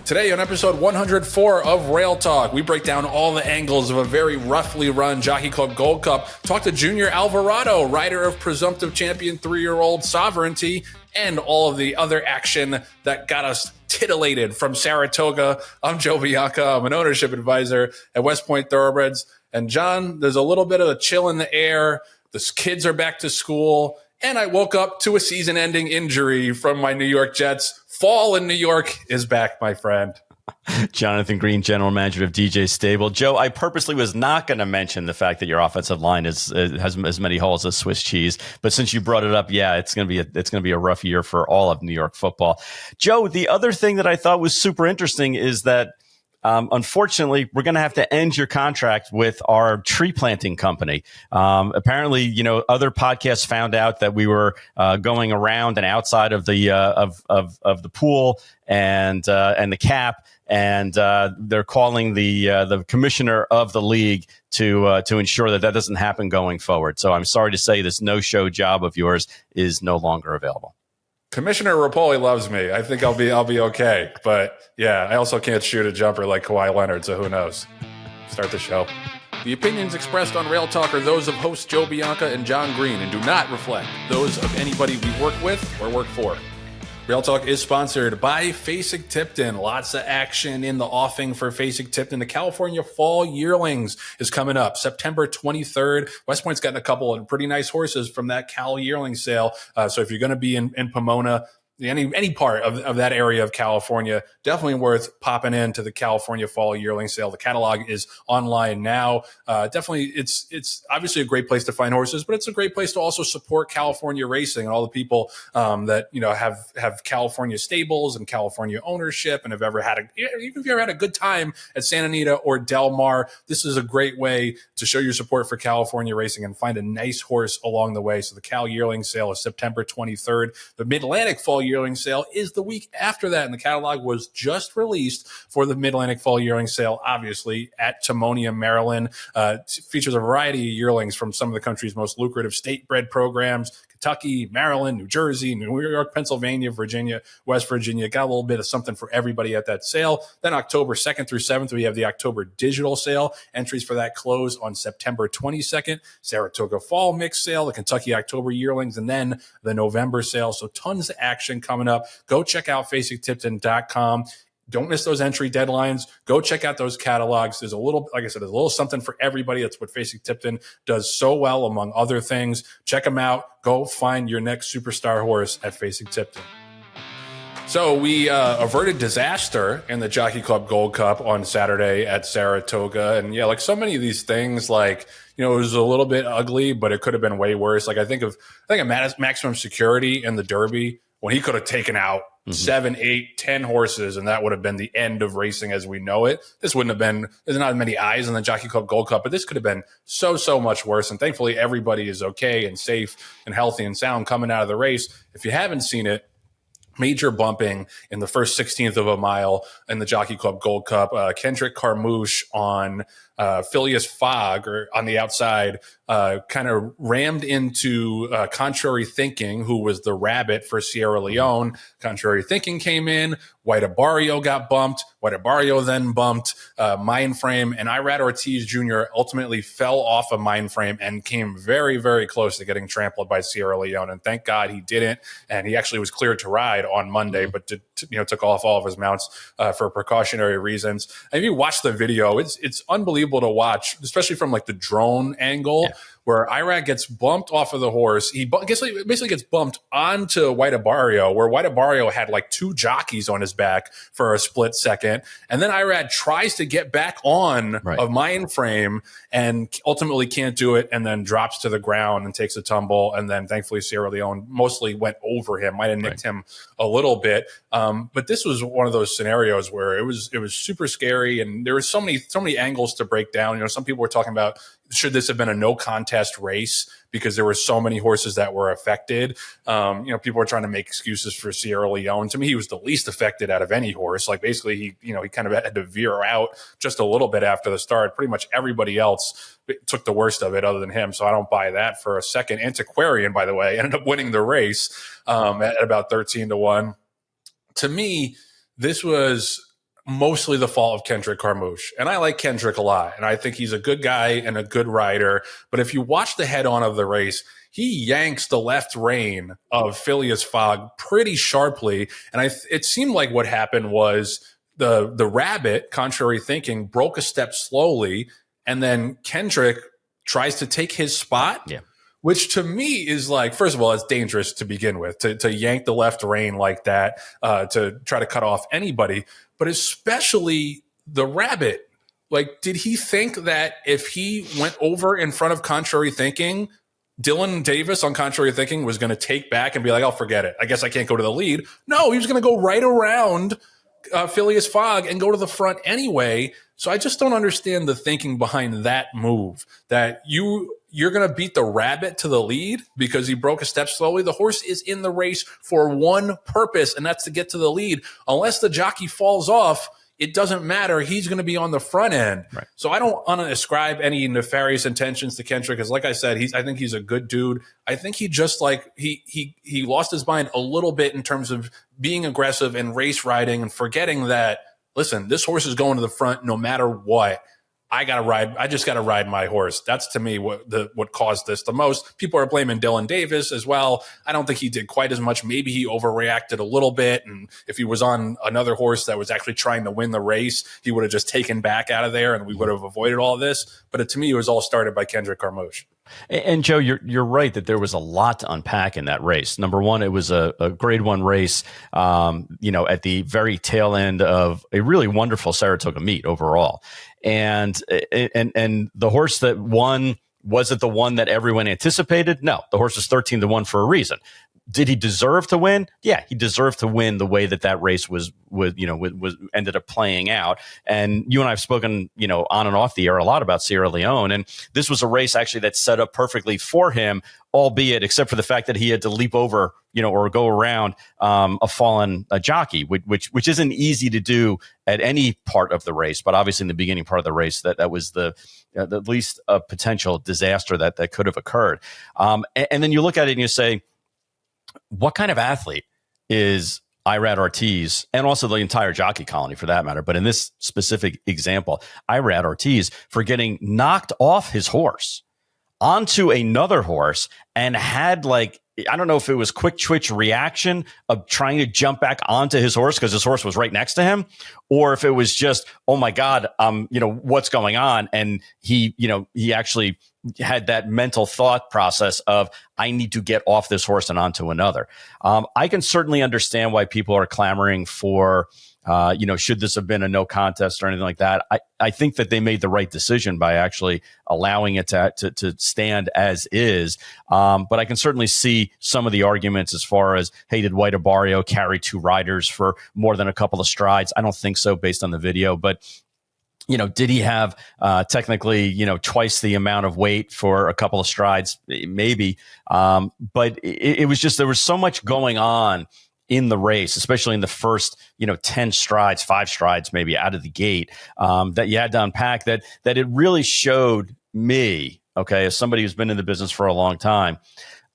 Today on episode 104 of Rail Talk, we break down all the angles of a very roughly run Jockey Club Gold Cup, talk to Junior Alvarado, rider of presumptive champion 3-year-old Sovereignty, and all of the other action that got us titillated from Saratoga. I'm Joe Bianca. I'm an ownership advisor at West Point Thoroughbreds. And John, there's a little bit of a chill in the air. The kids are back to school. And I woke up to a season-ending injury from my New York Jets. Fall in New York is back, my friend. Jonathan Green, general manager of DJ Stable. Joe, I purposely was not going to mention the fact that your offensive line has as many holes as Swiss cheese, but since you brought it up, yeah, it's going to be a rough year for all of New York football. Joe, the other thing that I thought was super interesting is that unfortunately, we're going to have to end your contract with our tree planting company. Apparently, other podcasts found out that we were going around and outside of the of the pool and the cap, and they're calling the commissioner of the league to ensure that doesn't happen going forward. So I'm sorry to say this no-show job of yours is no longer available. Commissioner Rapoli loves me. I think I'll be okay. But yeah, I also can't shoot a jumper like Kawhi Leonard, so who knows? Start the show. The opinions expressed on Rail Talk are those of hosts Joe Bianca and Jon Green and do not reflect those of anybody we work with or work for. Rail Talk is sponsored by Fasig-Tipton. Lots of action in the offing for Fasig-Tipton. The California Fall Yearlings is coming up September 23rd. West Point's gotten a couple of pretty nice horses from that Cal Yearling sale. So if you're going to be in Pomona, any part of that area of California, definitely worth popping into the California Fall Yearling Sale. The catalog is online now. Definitely, it's obviously a great place to find horses, but it's a great place to also support California racing and all the people that have California stables and California ownership and have ever had even if you ever had a good time at Santa Anita or Del Mar. This is a great way to show your support for California racing and find a nice horse along the way. So the Cal Yearling Sale is September 23rd. The Mid-Atlantic Fall Yearling Sale is the week after that, and the catalog was just released for the Mid-Atlantic Fall Yearling Sale, obviously, at Timonium, Maryland. Features a variety of yearlings from some of the country's most lucrative state-bred programs: Kentucky, Maryland, New Jersey, New York, Pennsylvania, Virginia, West Virginia. Got a little bit of something for everybody at that sale. Then October 2nd through 7th, we have the October Digital Sale. Entries for that close on September 22nd. Saratoga Fall Mix Sale, the Kentucky October Yearlings, and then the November sale. So tons of action coming up. Go check out Fasig-Tipton.com. Don't miss those entry deadlines. Go check out those catalogs. There's a little, like I said, there's a little something for everybody. That's what Fasig-Tipton does so well, among other things. Check them out. Go find your next superstar horse at Fasig-Tipton. So we averted disaster in the Jockey Club Gold Cup on Saturday at Saratoga. And yeah, like so many of these things, like, it was a little bit ugly, but it could have been way worse. Like I think of Maximum Security in the Derby, when he could have taken out 7, 8, 10 horses, and that would have been the end of racing as we know it. This wouldn't have been, there's not many eyes in the Jockey Club Gold Cup, but this could have been so much worse. And thankfully, everybody is okay and safe and healthy and sound coming out of the race. If you haven't seen it, major bumping in the first 16th of a mile in the Jockey Club Gold Cup. Kendrick Carmouche on Phileas Fogg, or on the outside, kind of rammed into Contrary Thinking, who was the rabbit for Sierra Leone. Contrary Thinking came in. White Abarrio got bumped. White Abarrio then bumped Mindframe, and Irad Ortiz Jr. ultimately fell off of Mindframe and came very, very close to getting trampled by Sierra Leone. And thank God he didn't. And he actually was cleared to ride on Monday, but took off all of his mounts for precautionary reasons. And if you watch the video, it's unbelievable to watch, especially from like the drone angle. Yeah. Where Irad gets bumped off of the horse. He basically gets bumped onto White Abarrio, where White Abarrio had like 2 jockeys on his back for a split second. And then Irad tries to get back on of Mindframe and ultimately can't do it, and then drops to the ground and takes a tumble. And then thankfully Sierra Leone mostly went over him, might have nicked him a little bit. But this was one of those scenarios where it was super scary, and there were so many angles to break down. Some people were talking about, should this have been a no contest race because there were so many horses that were affected? People were trying to make excuses for Sierra Leone. To me, he was the least affected out of any horse. Like basically he kind of had to veer out just a little bit after the start. Pretty much everybody else took the worst of it other than him. So I don't buy that for a second. Antiquarian, by the way, ended up winning the race at about 13-1. To me, this was mostly the fault of Kendrick Carmouche. And I like Kendrick a lot, and I think he's a good guy and a good rider. But if you watch the head-on of the race, he yanks the left rein of Phileas Fogg pretty sharply. And it seemed like what happened was the rabbit, contrary thinking, broke a step slowly, and then Kendrick tries to take his spot. Yeah. Which to me is like, first of all, it's dangerous to begin with, to yank the left rein like that, to try to cut off anybody, but especially the rabbit. Like, did he think that if he went over in front of contrary thinking, Dylan Davis on contrary thinking was going to take back and be like, "I'll forget it. I guess I can't go to the lead." No, he was going to go right around Phileas Fogg and go to the front anyway. So I just don't understand the thinking behind that move, that you're going to beat the rabbit to the lead because he broke a step slowly. The horse is in the race for one purpose, and that's to get to the lead. Unless the jockey falls off, it doesn't matter. He's going to be on the front end. Right. So I don't want to ascribe any nefarious intentions to Kendrick, because like I said, I think he's a good dude. I think he just he lost his mind a little bit in terms of being aggressive and race riding and forgetting that, listen, this horse is going to the front no matter what. I just got to ride my horse. That's to me what caused this the most. People are blaming Dylan Davis as well. I don't think he did quite as much. Maybe he overreacted a little bit. And if he was on another horse that was actually trying to win the race, he would have just taken back out of there and we would have avoided all of this. But to me, it was all started by Kendrick Carmouche. And Joe, you're right that there was a lot to unpack in that race. Number one, it was a Grade 1 race, at the very tail end of a really wonderful Saratoga meet overall. And the horse that won, was it the one that everyone anticipated? No, the horse was 13-1 for a reason. Did he deserve to win? Yeah, he deserved to win the way that race was ended up playing out. And you and I have spoken, on and off the air a lot about Sierra Leone. And this was a race actually that set up perfectly for him, albeit except for the fact that he had to leap over, or go around a fallen jockey, which isn't easy to do at any part of the race. But obviously in the beginning part of the race, that was the least potential disaster that could have occurred. And then you look at it and you say, what kind of athlete is Irad Ortiz, and also the entire jockey colony for that matter, but in this specific example, Irad Ortiz, for getting knocked off his horse onto another horse and had I don't know if it was quick twitch reaction of trying to jump back onto his horse because his horse was right next to him, or if it was just, oh my God, what's going on? And he actually had that mental thought process of, I need to get off this horse and onto another. I can certainly understand why people are clamoring for, should this have been a no contest or anything like that. I think that they made the right decision by actually allowing it to stand as is. But I can certainly see some of the arguments as far as, hey, did White Abarrio carry two riders for more than a couple of strides? I don't think so based on the video, but did he have technically, twice the amount of weight for a couple of strides? Maybe. But it was just, there was so much going on in the race, especially in the first, 10 strides, 5 strides, maybe out of the gate, that you had to unpack that it really showed me, okay, as somebody who's been in the business for a long time,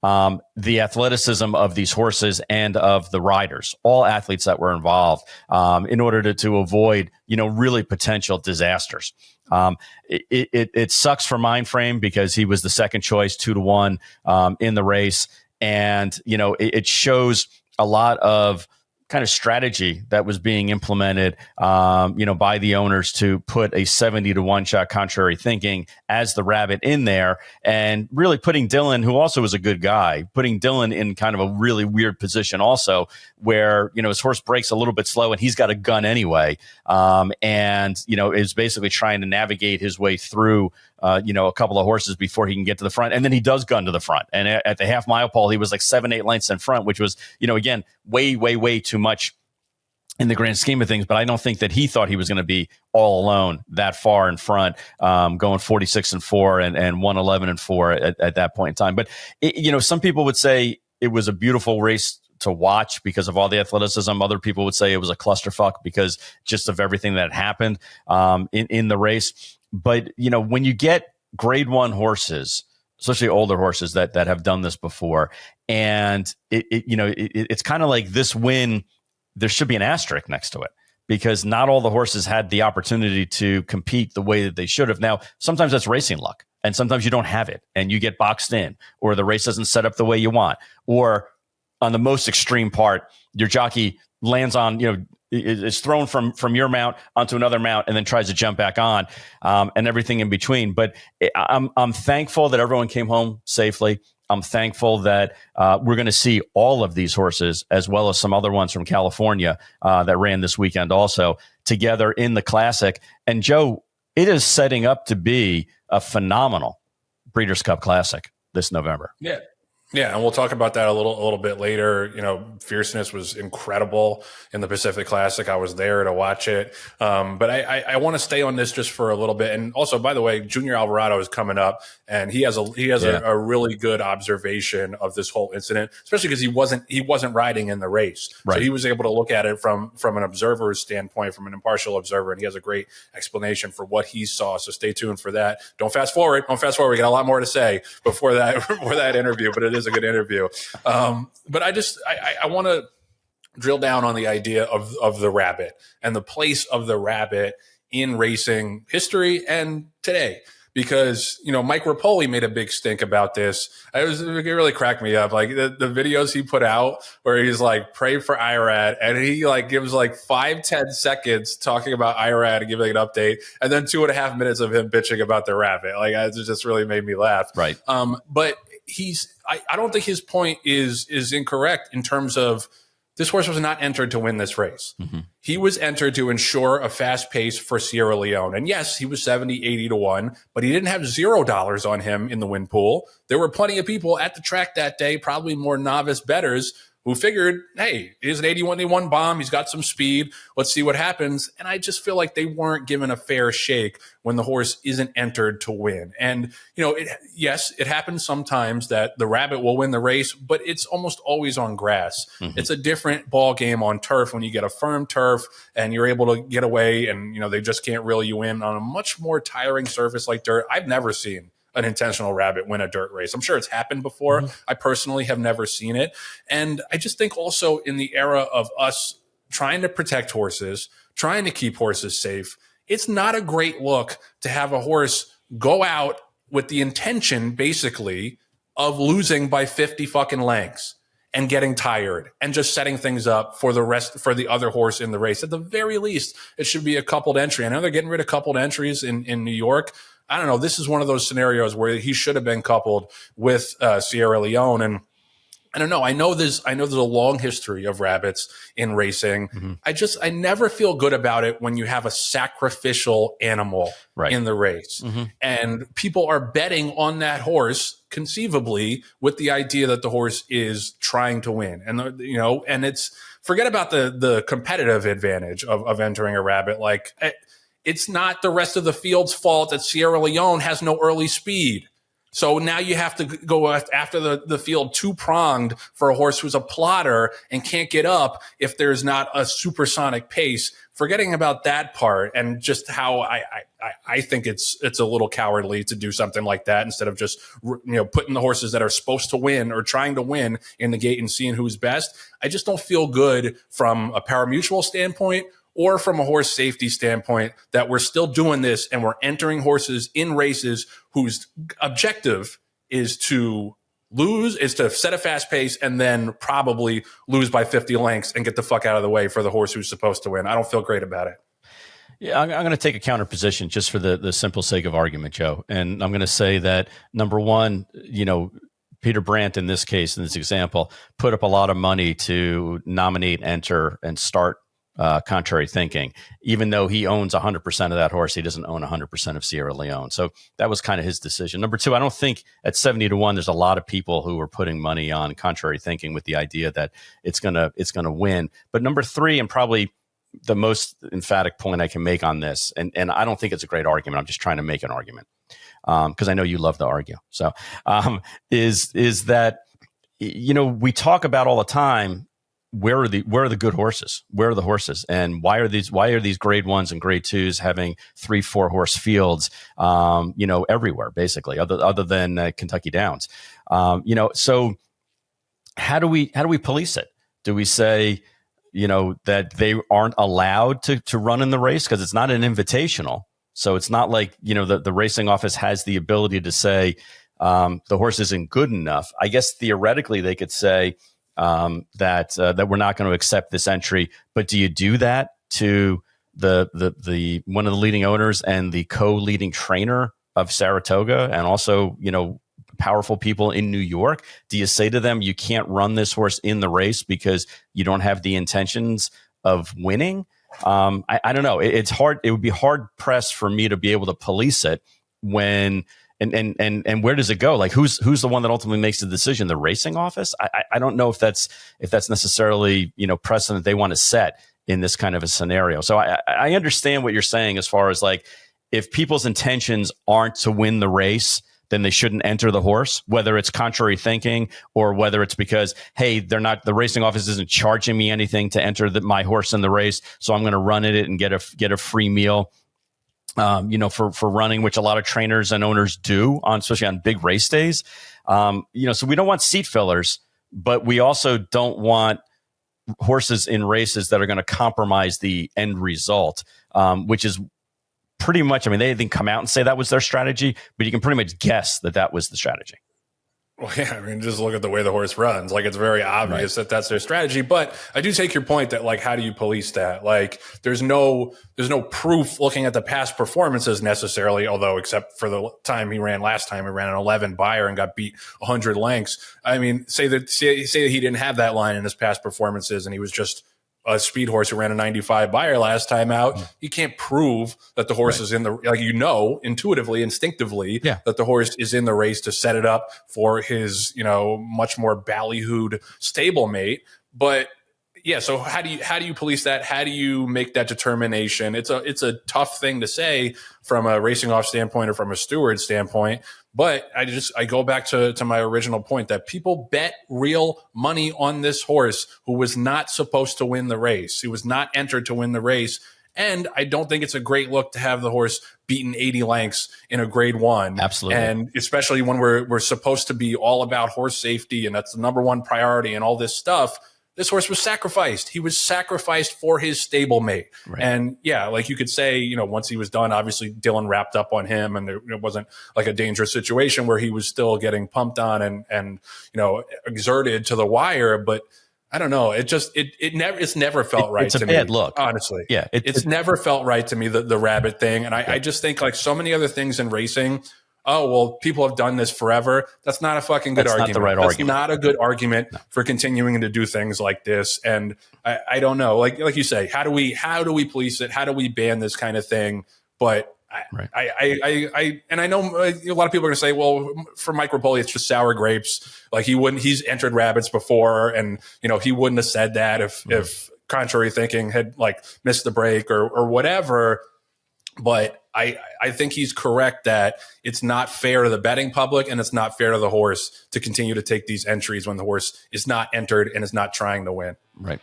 the athleticism of these horses and of the riders, all athletes that were involved, in order to avoid, really potential disasters. It sucks for Mindframe because he was the second choice, 2-1, in the race. And, it shows a lot of kind of strategy that was being implemented, by the owners to put a 70-1 shot contrary thinking as the rabbit in there, and really putting Dylan, who also was a good guy, putting Dylan in kind of a really weird position also, where, his horse breaks a little bit slow and he's got a gun anyway. And, is basically trying to navigate his way through, a couple of horses before he can get to the front. And then he does gun to the front. And at the half mile pole, he was like 7-8 lengths in front, which was, again, way, way, way too much in the grand scheme of things. But I don't think that he thought he was going to be all alone that far in front, going 46-4 and 111-4 at that point in time. But, some people would say it was a beautiful race to watch because of all the athleticism. Other people would say it was a clusterfuck because just of everything that happened in the race. But, when you get Grade 1 horses, especially older horses that have done this before, and it's kind of like this win, there should be an asterisk next to it because not all the horses had the opportunity to compete the way that they should have. Now, sometimes that's racing luck, and sometimes you don't have it, and you get boxed in, or the race doesn't set up the way you want, or on the most extreme part, your jockey lands on, is thrown from your mount onto another mount and then tries to jump back on, and everything in between. But I'm thankful that everyone came home safely. I'm thankful that we're going to see all of these horses, as well as some other ones from California that ran this weekend also, together in the Classic. And Joe, it is setting up to be a phenomenal Breeders' Cup Classic this November. Yeah. Yeah, and we'll talk about that a little bit later. Fierceness was incredible in the Pacific Classic. I was there to watch it. But I want to stay on this just for a little bit. And also, by the way, Junior Alvarado is coming up, and he has a really good observation of this whole incident, especially because he wasn't riding in the race. Right. So he was able to look at it from an observer's standpoint, from an impartial observer, and he has a great explanation for what he saw. So stay tuned for that. Don't fast forward. We got a lot more to say before that interview, but it is a good interview. But I want to drill down on the idea of the rabbit and the place of the rabbit in racing history and today. Because, Mike Rapoli made a big stink about this. It really cracked me up. Like the videos he put out where he's like, pray for Irad. And he gives 5-10 seconds talking about Irad and giving an update. And then 2.5 minutes of him bitching about the rabbit. It just really made me laugh. Right. But I don't think his point is incorrect in terms of this horse was not entered to win this race. Mm-hmm. He was entered to ensure a fast pace for Sierra Leone. And yes, he was 70, 80 to 1, but he didn't have $0 on him in the win pool. There were plenty of people at the track that day, probably more novice bettors, who figured, hey, he's an 81-1 bomb. He's got some speed. Let's see what happens. And I just feel like they weren't given a fair shake when the horse isn't entered to win. And, it happens sometimes that the rabbit will win the race, but it's almost always on grass. Mm-hmm. It's a different ball game on turf when you get a firm turf and you're able to get away and, they just can't reel you in on a much more tiring surface like dirt. I've never seen an intentional rabbit win a dirt race. I'm sure it's happened before. Mm-hmm. I personally have never seen it. And I just think also in the era of us trying to protect horses, trying to keep horses safe, it's not a great look to have a horse go out with the intention, basically, of losing by 50 fucking lengths and getting tired and just setting things up for the other horse in the race. At the very least, it should be a coupled entry. I know they're getting rid of coupled entries in New York. I don't know. This is one of those scenarios where he should have been coupled with Sierra Leone. And I don't know. I know there's a long history of rabbits in racing. Mm-hmm. I never feel good about it when you have a sacrificial animal in the race. Mm-hmm. And people are betting on that horse conceivably with the idea that the horse is trying to win. And, and it's, forget about the competitive advantage of entering a rabbit. It's not the rest of the field's fault that Sierra Leone has no early speed. So now you have to go after the field two-pronged for a horse who's a plotter and can't get up if there's not a supersonic pace. Forgetting about that part and just how I think it's a little cowardly to do something like that instead of just putting the horses that are supposed to win or trying to win in the gate and seeing who's best. I just don't feel good from a parimutuel standpoint or from a horse safety standpoint that we're still doing this and we're entering horses in races whose objective is to set a fast pace and then probably lose by 50 lengths and get the fuck out of the way for the horse who's supposed to win. I don't feel great about it. Yeah, I'm going to take a counter position just for the simple sake of argument, Joe. And I'm going to say that, number one, Peter Brandt, in this case, in this example, put up a lot of money to nominate, enter, and start contrary thinking. Even though he owns 100% of that horse, he doesn't own 100% of Sierra Leone. So that was kind of his decision. Number two, I don't think at 70 to 1, there's a lot of people who are putting money on contrary thinking with the idea that it's gonna win. But number three, and probably the most emphatic point I can make on this, and I don't think it's a great argument. I'm just trying to make an argument because I know you love to argue. So is that we talk about all the time, where are the good horses? Where are the horses? And why are these grade 1s and grade 2s having 3-4 horse fields, everywhere basically, other than Kentucky Downs? So how do we police it? Do we say, that they aren't allowed to run in the race because it's not an invitational. So it's not like, the racing office has the ability to say the horse isn't good enough. I guess theoretically they could say that we're not going to accept this entry. But do you do that to the one of the leading owners and the co-leading trainer of Saratoga, and also, powerful people in New York? Do you say to them, you can't run this horse in the race because you don't have the intentions of winning? I don't know. It's hard. It would be hard pressed for me to be able to police it when, and where does it go? Like who's the one that ultimately makes the decision? The racing office? I don't know if that's necessarily, precedent they want to set in this kind of a scenario. So I understand what you're saying as far as like, if people's intentions aren't to win the race, then they shouldn't enter the horse, whether it's contrary thinking or whether it's because, hey, the racing office isn't charging me anything to enter my horse in the race, so I'm going to run it and get a free meal, for running, which a lot of trainers and owners do, especially on big race days. So we don't want seat fillers, but we also don't want horses in races that are going to compromise the end result, which is pretty much, they didn't come out and say that was their strategy, but you can pretty much guess that was the strategy. Well, yeah, just look at the way the horse runs. Like, it's very obvious that that's their strategy. But I do take your point that, like, how do you police that? Like, there's no proof looking at the past performances necessarily, although except for the time he ran last time, he ran an 11 buyer and got beat 100 lengths. Say that he didn't have that line in his past performances and he was just a speed horse who ran a 95 buyer last time out. You can't prove that the horse is in the, intuitively, instinctively, that the horse is in the race to set it up for his, much more ballyhooed stablemate. But yeah, so how do you police that? How do you make that determination? It's a tough thing to say from a racing off standpoint or from a steward standpoint. But I go back to my original point that people bet real money on this horse who was not supposed to win the race. He was not entered to win the race. And I don't think it's a great look to have the horse beaten 80 lengths in a grade one. Absolutely. And especially when we're supposed to be all about horse safety and that's the number one priority and all this stuff. This horse was sacrificed. He was sacrificed for his stablemate. Right. And yeah, like you could say, once he was done, obviously Dylan wrapped up on him and it wasn't like a dangerous situation where he was still getting pumped on and exerted to the wire. But I don't know. It's never felt right to me. It's a bad look. Honestly. Yeah. It's never felt right to me, the rabbit thing. And I just think like so many other things in racing, oh, well, people have done this forever. That's not a fucking good argument. That's not the right argument. That's not a good argument for continuing to do things like this. And I don't know, like you say, how do we police it? How do we ban this kind of thing? But I know a lot of people are going to say, well, for Mike Rapoli, it's just sour grapes. Like he's entered rabbits before, and he wouldn't have said that if contrary thinking had like missed the break or whatever. But I think he's correct that it's not fair to the betting public and it's not fair to the horse to continue to take these entries when the horse is not entered and is not trying to win. Right.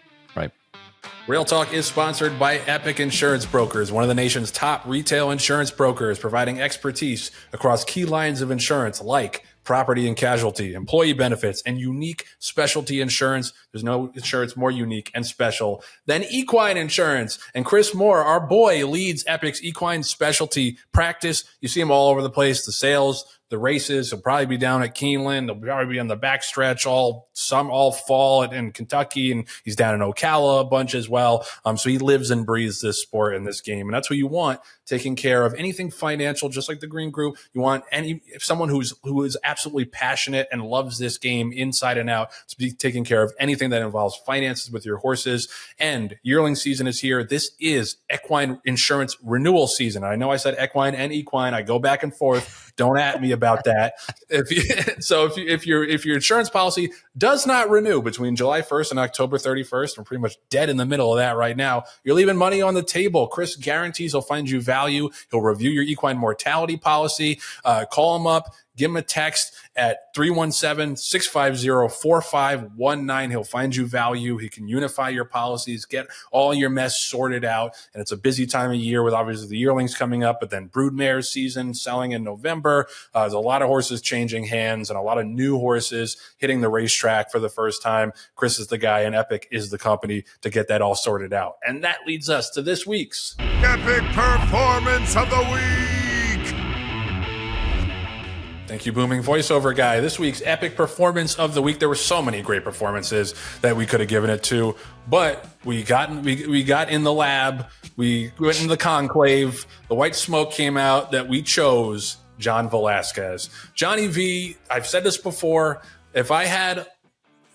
Real Talk is sponsored by Epic Insurance Brokers, one of the nation's top retail insurance brokers, providing expertise across key lines of insurance like property and casualty, employee benefits, and unique specialty insurance. There's no insurance more unique and special than equine insurance. And Chris Moore, our boy, leads Epic's equine specialty practice. You see him all over the place, the sales, the races. He'll probably be down at Keeneland. He'll probably be on the backstretch all fall in Kentucky, and he's down in Ocala a bunch as well. So he lives and breathes this sport and this game, and that's what you want, taking care of anything financial, just like the Green Group. You want someone who is absolutely passionate and loves this game inside and out to be taking care of anything that involves finances with your horses. And yearling season is here. This is equine insurance renewal season. I know I said equine and equine. I go back and forth. Don't at me about that. If your insurance policy does not renew between July 1st and October 31st, we're pretty much dead in the middle of that right now. You're leaving money on the table. Chris guarantees he'll find you value. He'll review your equine mortality policy. Call him up. give him a text at 317-650-4519. He'll find you value. He can unify your policies, get all your mess sorted out. And it's a busy time of year with obviously the yearlings coming up, but then broodmare season selling in November. There's a lot of horses changing hands and a lot of new horses hitting the racetrack for the first time. Chris is the guy and Epic is the company to get that all sorted out. And that leads us to this week's Epic Performance of the Week. Thank you, booming voiceover guy. This week's Epic Performance of the Week. There were so many great performances that we could have given it to, but we got in the lab. We went in the conclave. The white smoke came out that we chose John Velasquez. Johnny V, I've said this before. If I had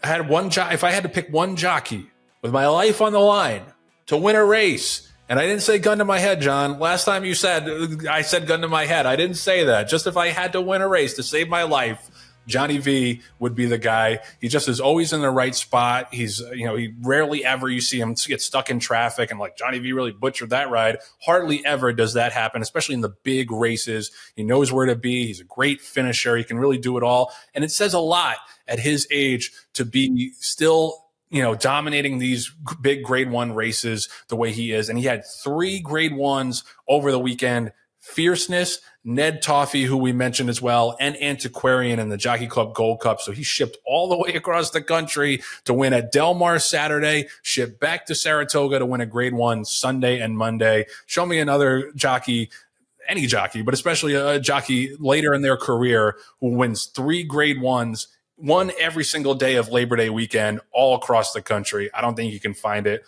to pick one jockey with my life on the line to win a race, and I didn't say gun to my head, John. Last time you said, I said gun to my head. I didn't say that. Just if I had to win a race to save my life, Johnny V would be the guy. He just is always in the right spot. He's, he rarely ever you see him get stuck in traffic and like Johnny V really butchered that ride. Hardly ever does that happen, especially in the big races. He knows where to be. He's a great finisher. He can really do it all. And it says a lot at his age to be still dominating these big grade 1 races the way he is. And he had 3 grade 1s over the weekend. Fierceness, Ned Toffee, who we mentioned as well, and Antiquarian in the Jockey Club Gold Cup. So he shipped all the way across the country to win at Del Mar Saturday, shipped back to Saratoga to win a grade 1 Sunday and Monday. Show me another jockey, any jockey, but especially a jockey later in their career who wins 3 grade 1s, one every single day of Labor Day weekend all across the country. I don't think you can find it.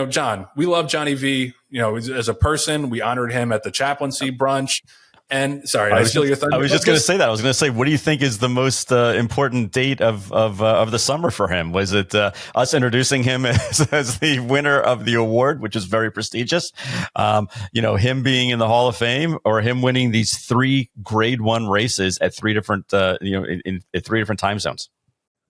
John, we love Johnny V. As a person, we honored him at the chaplaincy brunch. And sorry, I steal your thunder. I was just going to say that. I was going to say, what do you think is the most important date of the summer for him? Was it us introducing him as the winner of the award, which is very prestigious? Him being in the Hall of Fame, or him winning these 3 grade 1 races at 3 different in 3 different time zones?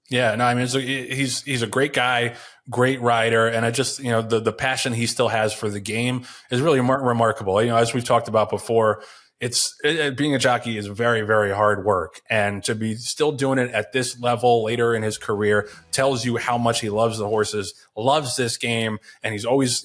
Yeah, no, I mean, he's a great guy, great rider, and I just the passion he still has for the game is really remarkable. As we've talked about before, being a jockey is very, very hard work, and to be still doing it at this level later in his career tells you how much he loves the horses, loves this game, and he's always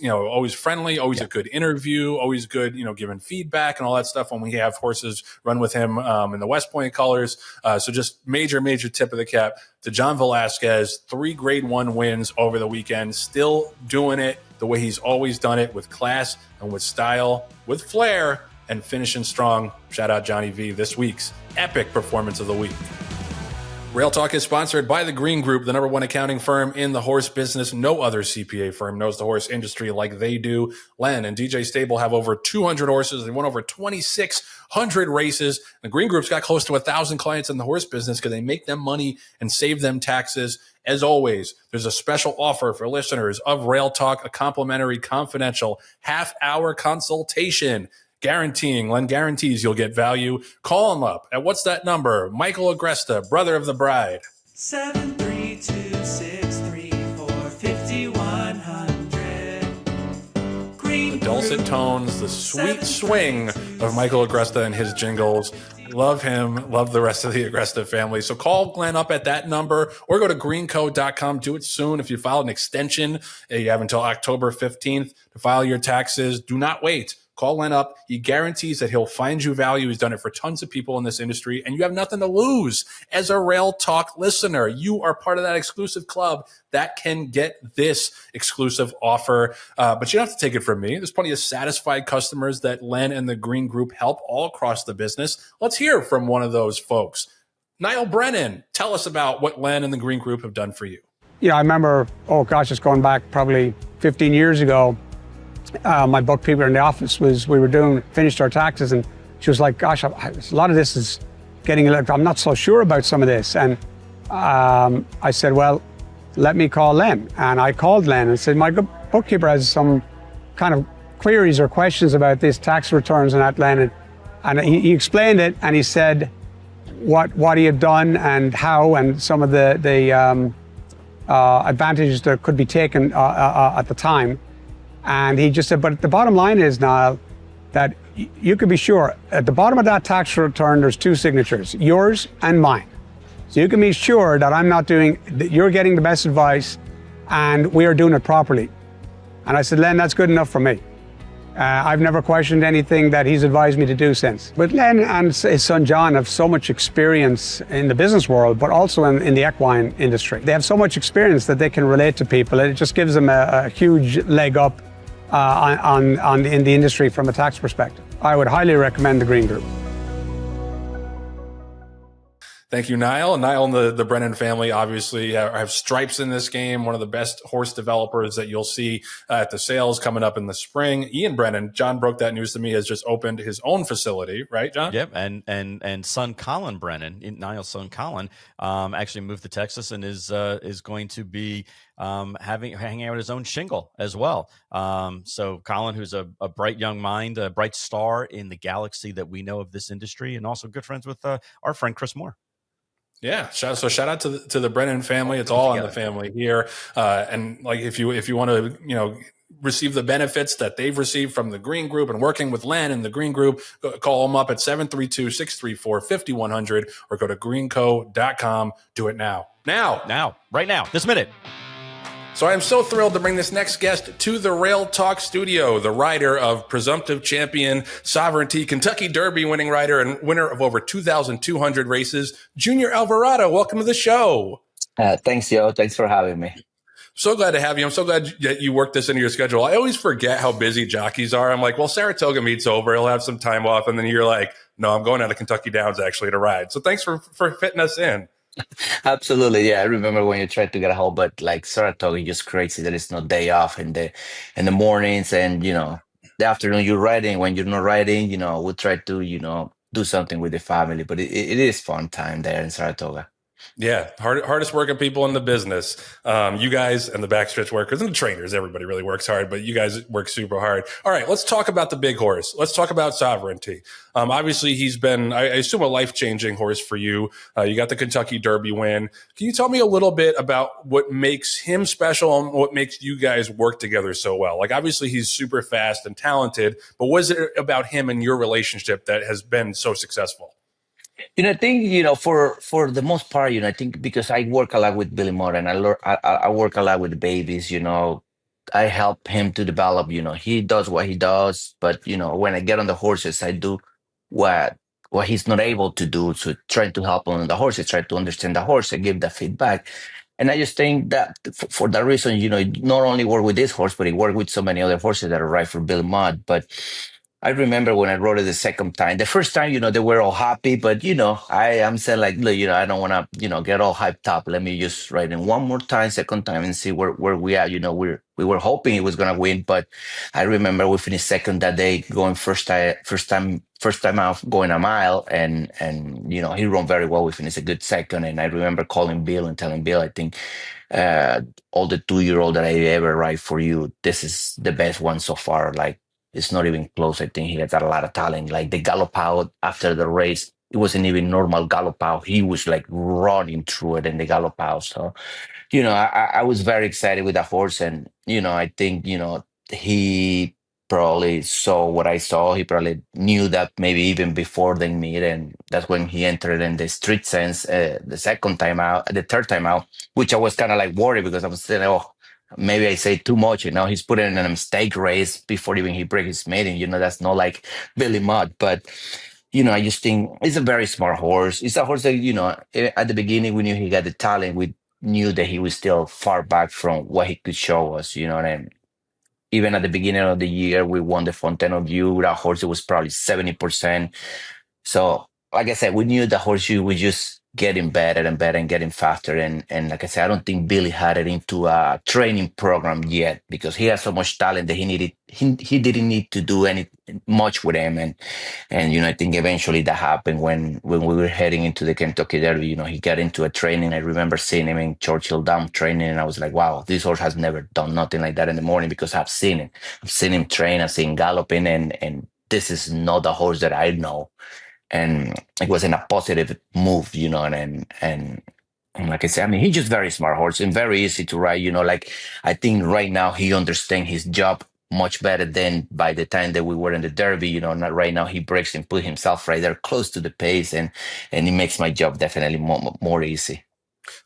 friendly, always a good interview, always good, giving feedback and all that stuff when we have horses run with him in the West Point colors. So just major tip of the cap to John Velasquez. 3 grade 1 wins over the weekend, still doing it the way he's always done it, with class and with style, with flair, and finishing strong. Shout out Johnny V, this week's Epic Performance of the Week. Rail Talk is sponsored by the Green Group, the #1 accounting firm in the horse business. No other CPA firm knows the horse industry like they do. Len and DJ Stable have over 200 horses. They won over 2,600 races. The Green Group's got close to 1,000 clients in the horse business because they make them money and save them taxes. As always, there's a special offer for listeners of Rail Talk, a complimentary, confidential half-hour consultation. Len guarantees you'll get value. Call him up at, what's that number? Michael Agresta, brother of the bride. 732-634-5100. The dulcet tones, the sweet swing of Michael Agresta and his jingles. Love him. Love the rest of the Agresta family. So call Glenn up at that number or go to greenco.com. Do it soon. If you file an extension, you have until October 15th to file your taxes. Do not wait. Call Len up. He guarantees that he'll find you value. He's done it for tons of people in this industry, and you have nothing to lose. As a Rail Talk listener, you are part of that exclusive club that can get this exclusive offer. But you don't have to take it from me. There's plenty of satisfied customers that Len and the Green Group help all across the business. Let's hear from one of those folks. Niall Brennan, tell us about what Len and the Green Group have done for you. I remember, it's going back probably 15 years ago. My bookkeeper in the office finished our taxes, and she was like, gosh, a lot of this is getting, I'm not so sure about some of this. And I said, well, let me call Len. And I called Len and said, my bookkeeper has some kind of queries or questions about these tax returns and that, Len. And he explained it, and he said what he had done and how, and some of the advantages that could be taken at the time. And he just said, but the bottom line is, Niall, that you can be sure at the bottom of that tax return, there's two signatures, yours and mine. So you can be sure that that you're getting the best advice and we are doing it properly. And I said, Len, that's good enough for me. I've never questioned anything that he's advised me to do since. But Len and his son John have so much experience in the business world, but also in the equine industry. They have so much experience that they can relate to people. It just gives them a huge leg up in the industry from a tax perspective. I would highly recommend the Green Group. Thank you, Niall. Niall and the Brennan family obviously have stripes in this game. One of the best horse developers that you'll see at the sales coming up in the spring. Ian Brennan, John broke that news to me, has just opened his own facility, right, John? Yep, and son Colin Brennan, Niall's son Colin, actually moved to Texas and is going to be hanging out his own shingle as well. So Colin, who's a bright young mind, a bright star in the galaxy that we know of this industry, and also good friends with our friend Chris Moore. Yeah, shout out to the Brennan family. It's all on the family here. And like if you want to receive the benefits that they've received from the Green Group and working with Len and the Green Group, call them up at 732-634-5100 or go to greenco.com. Do it now. Right now, this minute. So I am so thrilled to bring this next guest to the Rail Talk studio, the rider of presumptive champion, Sovereignty, Kentucky Derby winning rider, and winner of over 2,200 races, Junior Alvarado. Welcome to the show. Thanks, Joe. Thanks for having me. So glad to have you. I'm so glad that you worked this into your schedule. I always forget how busy jockeys are. I'm like, well, Saratoga meets over. He'll have some time off. And then you're like, no, I'm going out to Kentucky Downs actually to ride. So thanks for fitting us in. Absolutely, yeah. I remember when you tried to get a hold, but like Saratoga, just crazy. There is no day off in the mornings, and the afternoon you're riding. When you're not riding, we'll try to do something with the family. But it is fun time there in Saratoga. Yeah, hardest working people in the business. You guys and the backstretch workers and the trainers, everybody really works hard, but you guys work super hard. All right, let's talk about the big horse. Let's talk about Sovereignty. Obviously, he's been, I assume, a life-changing horse for you. You got the Kentucky Derby win. Can you tell me a little bit about what makes him special and what makes you guys work together so well? Like, obviously, he's super fast and talented, but what is it about him and your relationship that has been so successful? I think, for the most part, I think because I work a lot with Billy Moore and I work a lot with the babies, I help him to develop, he does what he does. But, when I get on the horses, I do what he's not able to do. So trying to help him on the horses, try to understand the horse and give the feedback. And I just think that for that reason, not only work with this horse, but he worked with so many other horses that are right for Billy Mudd. But I remember when I rode it the second time. The first time, they were all happy, but I am saying like, look, I don't want to, get all hyped up. Let me just ride it one more time, second time, and see where we are. We were hoping he was gonna win, but I remember we finished second that day, going first time out going a mile, and he ran very well. We finished a good second, and I remember calling Bill and telling Bill, I think all the 2-year-old that I ever ride for you, this is the best one so far. Like, it's not even close. I think he has got a lot of talent. Like the gallop out after the race, it wasn't even normal gallop out. He was like running through it in the gallop out. So, I was very excited with that horse. And, I think, he probably saw what I saw. He probably knew that maybe even before they meet. And that's when he entered in the street sense the third time out, which I was kind of like worried because I was saying, oh, maybe I say too much. He's putting in a mistake race before even he break his maiden. That's not like Billy Mudd. But, I just think he's a very smart horse. It's a horse that, at the beginning, we knew he got the talent. We knew that he was still far back from what he could show us, and even at the beginning of the year, we won the Fontana View. That horse, it was probably 70%. So, like I said, we knew the horse was just getting better and better and getting faster. And like I said, I don't think Billy had it into a training program yet because he has so much talent that he didn't need to do much with him. And I think eventually that happened when we were heading into the Kentucky Derby. He got into a training. I remember seeing him in Churchill Dam training, and I was like, wow, this horse has never done nothing like that in the morning because I've seen it. I've seen him train, I've seen galloping, and this is not the horse that I know. And it was in a positive move, and like I said, he's just very smart horse and very easy to ride, like I think right now he understands his job much better than by the time that we were in the Derby. Not right now he breaks and put himself right there close to the pace, and it makes my job definitely more easy.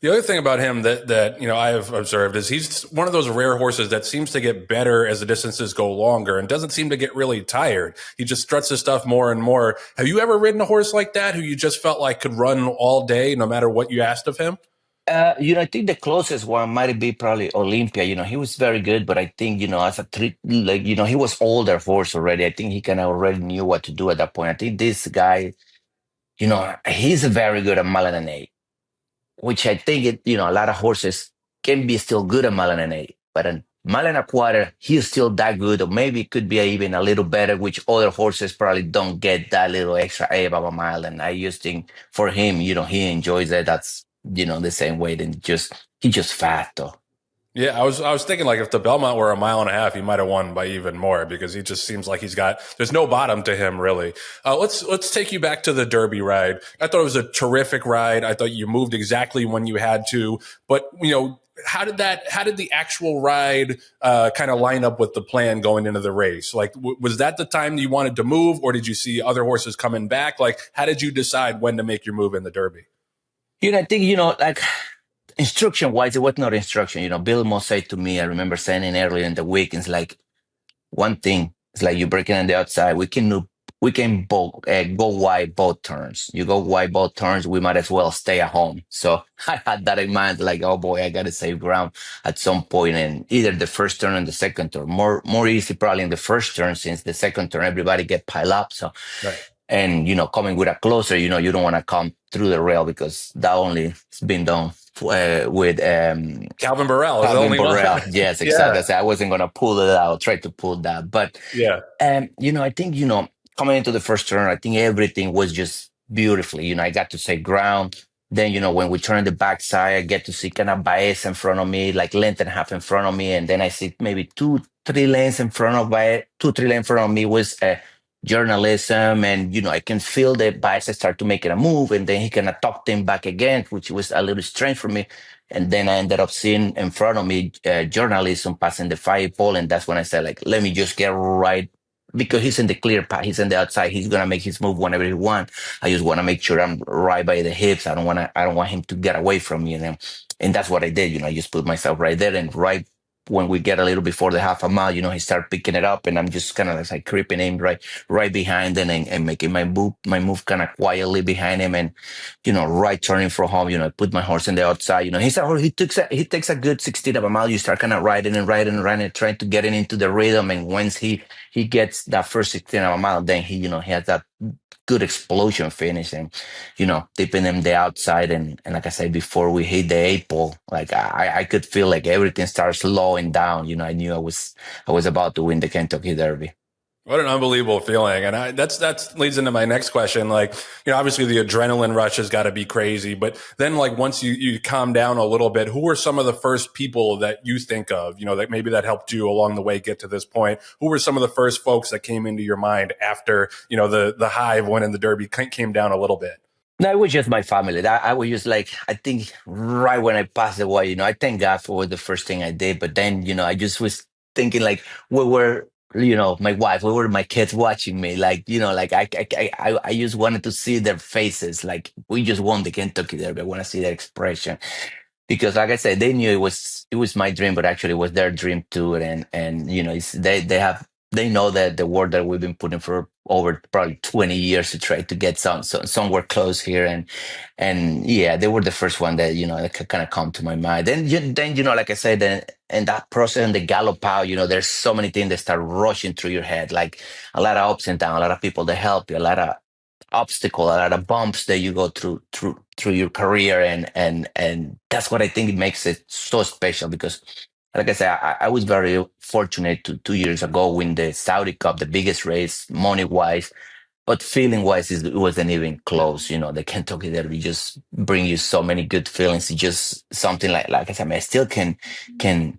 The other thing about him that I have observed is he's one of those rare horses that seems to get better as the distances go longer and doesn't seem to get really tired. He just struts his stuff more and more. Have you ever ridden a horse like that who you just felt like could run all day no matter what you asked of him? I think the closest one might be probably Olympia. He was very good, but I think, as a treat, like, he was older horse already. I think he kind of already knew what to do at that point. I think this guy, he's very good at mile and eight, which I think a lot of horses can be still good at mile and eight, but a mile and a quarter, he's still that good, or maybe it could be even a little better, which other horses probably don't get that little extra eighth of a mile. And I just think for him, he enjoys it. That's, the same way. Then he just fast though. Yeah, I was thinking like if the Belmont were a mile and a half, he might have won by even more because he just seems like there's no bottom to him really. Let's take you back to the Derby ride. I thought it was a terrific ride. I thought you moved exactly when you had to, but how did the actual ride kind of line up with the plan going into the race? Like, was that the time you wanted to move, or did you see other horses coming back? Like, how did you decide when to make your move in the Derby? I think, like instruction wise, it was not instruction. Bill Moss said to me, I remember saying it earlier in the week, it's like one thing, it's like you're breaking on the outside. We can both go wide both turns. You go wide both turns, we might as well stay at home. So I had that in mind, like, oh boy, I got to save ground at some point in either the first turn and the second turn. More easy probably in the first turn, since the second turn everybody get piled up. So. Right. And, coming with a closer, you don't want to come through the rail, because that only has been done with Calvin Burrell. Calvin Burrell. Yes, exactly. Yeah. I wasn't going to pull it out, try to pull that. But, Yeah. I think, coming into the first turn, I think everything was just beautifully. I got to save ground. Then, when we turn the backside, I get to see kind of Baez in front of me, like length and a half in front of me. And then I see maybe 2-3 lanes in front of Baez, 2-3 lanes in front of me was journalism, and I can feel the bias start to making a move, and then he kind of tucked him back again, which was a little strange for me. And then I ended up seeing in front of me journalism passing the 5 pole, and that's when I said, like, let me just get right, because he's in the clear path, he's in the outside, he's gonna make his move whenever he wants. I just want to make sure I'm right by the hips. I don't want him to get away from me, and that's what I did. I just put myself right there, and right when we get a little before the half a mile, he started picking it up, and I'm just kind of like creeping him right behind him, and making my move kind of quietly behind him, and right turning for home. I put my horse in the outside. He takes a good 16th of a mile. You start kind of riding, trying to get into the rhythm, and once he gets that first 16th of a mile, then he has that good explosion finish, and tipping him the outside, and like I said before, we hit the 8 pole. Like I could feel like everything starts slowing down. I knew I was about to win the Kentucky Derby. What an unbelievable feeling. And that leads into my next question. Like, obviously the adrenaline rush has got to be crazy, but then like once you calm down a little bit, who were some of the first people that you think of, that maybe that helped you along the way get to this point? Who were some of the first folks that came into your mind after, the high of winning the Derby came down a little bit? No, it was just my family. I was just like, I think right when I passed away, I thank God for the first thing I did. But then, I just was thinking, like, we were, my wife, we were my kids watching me, like, like I just wanted to see their faces. Like, we just won the Kentucky Derby. I want to see their expression, because like I said, they knew it was my dream, but actually it was their dream too. And they know that the work that we've been putting for over probably 20 years to try to get somewhere close here, and yeah, they were the first one that that kind of come to my mind. Then like I said, and that process and the gallop out, there's so many things that start rushing through your head, like a lot of ups and downs, a lot of people that help you, a lot of obstacle, a lot of bumps that you go through your career, and that's what I think it makes it so special, because like I said, I was very fortunate to 2 years ago win the Saudi Cup, the biggest race money wise, but feeling wise, it wasn't even close. The Kentucky Derby just bring you so many good feelings. It's just something like I said, I still can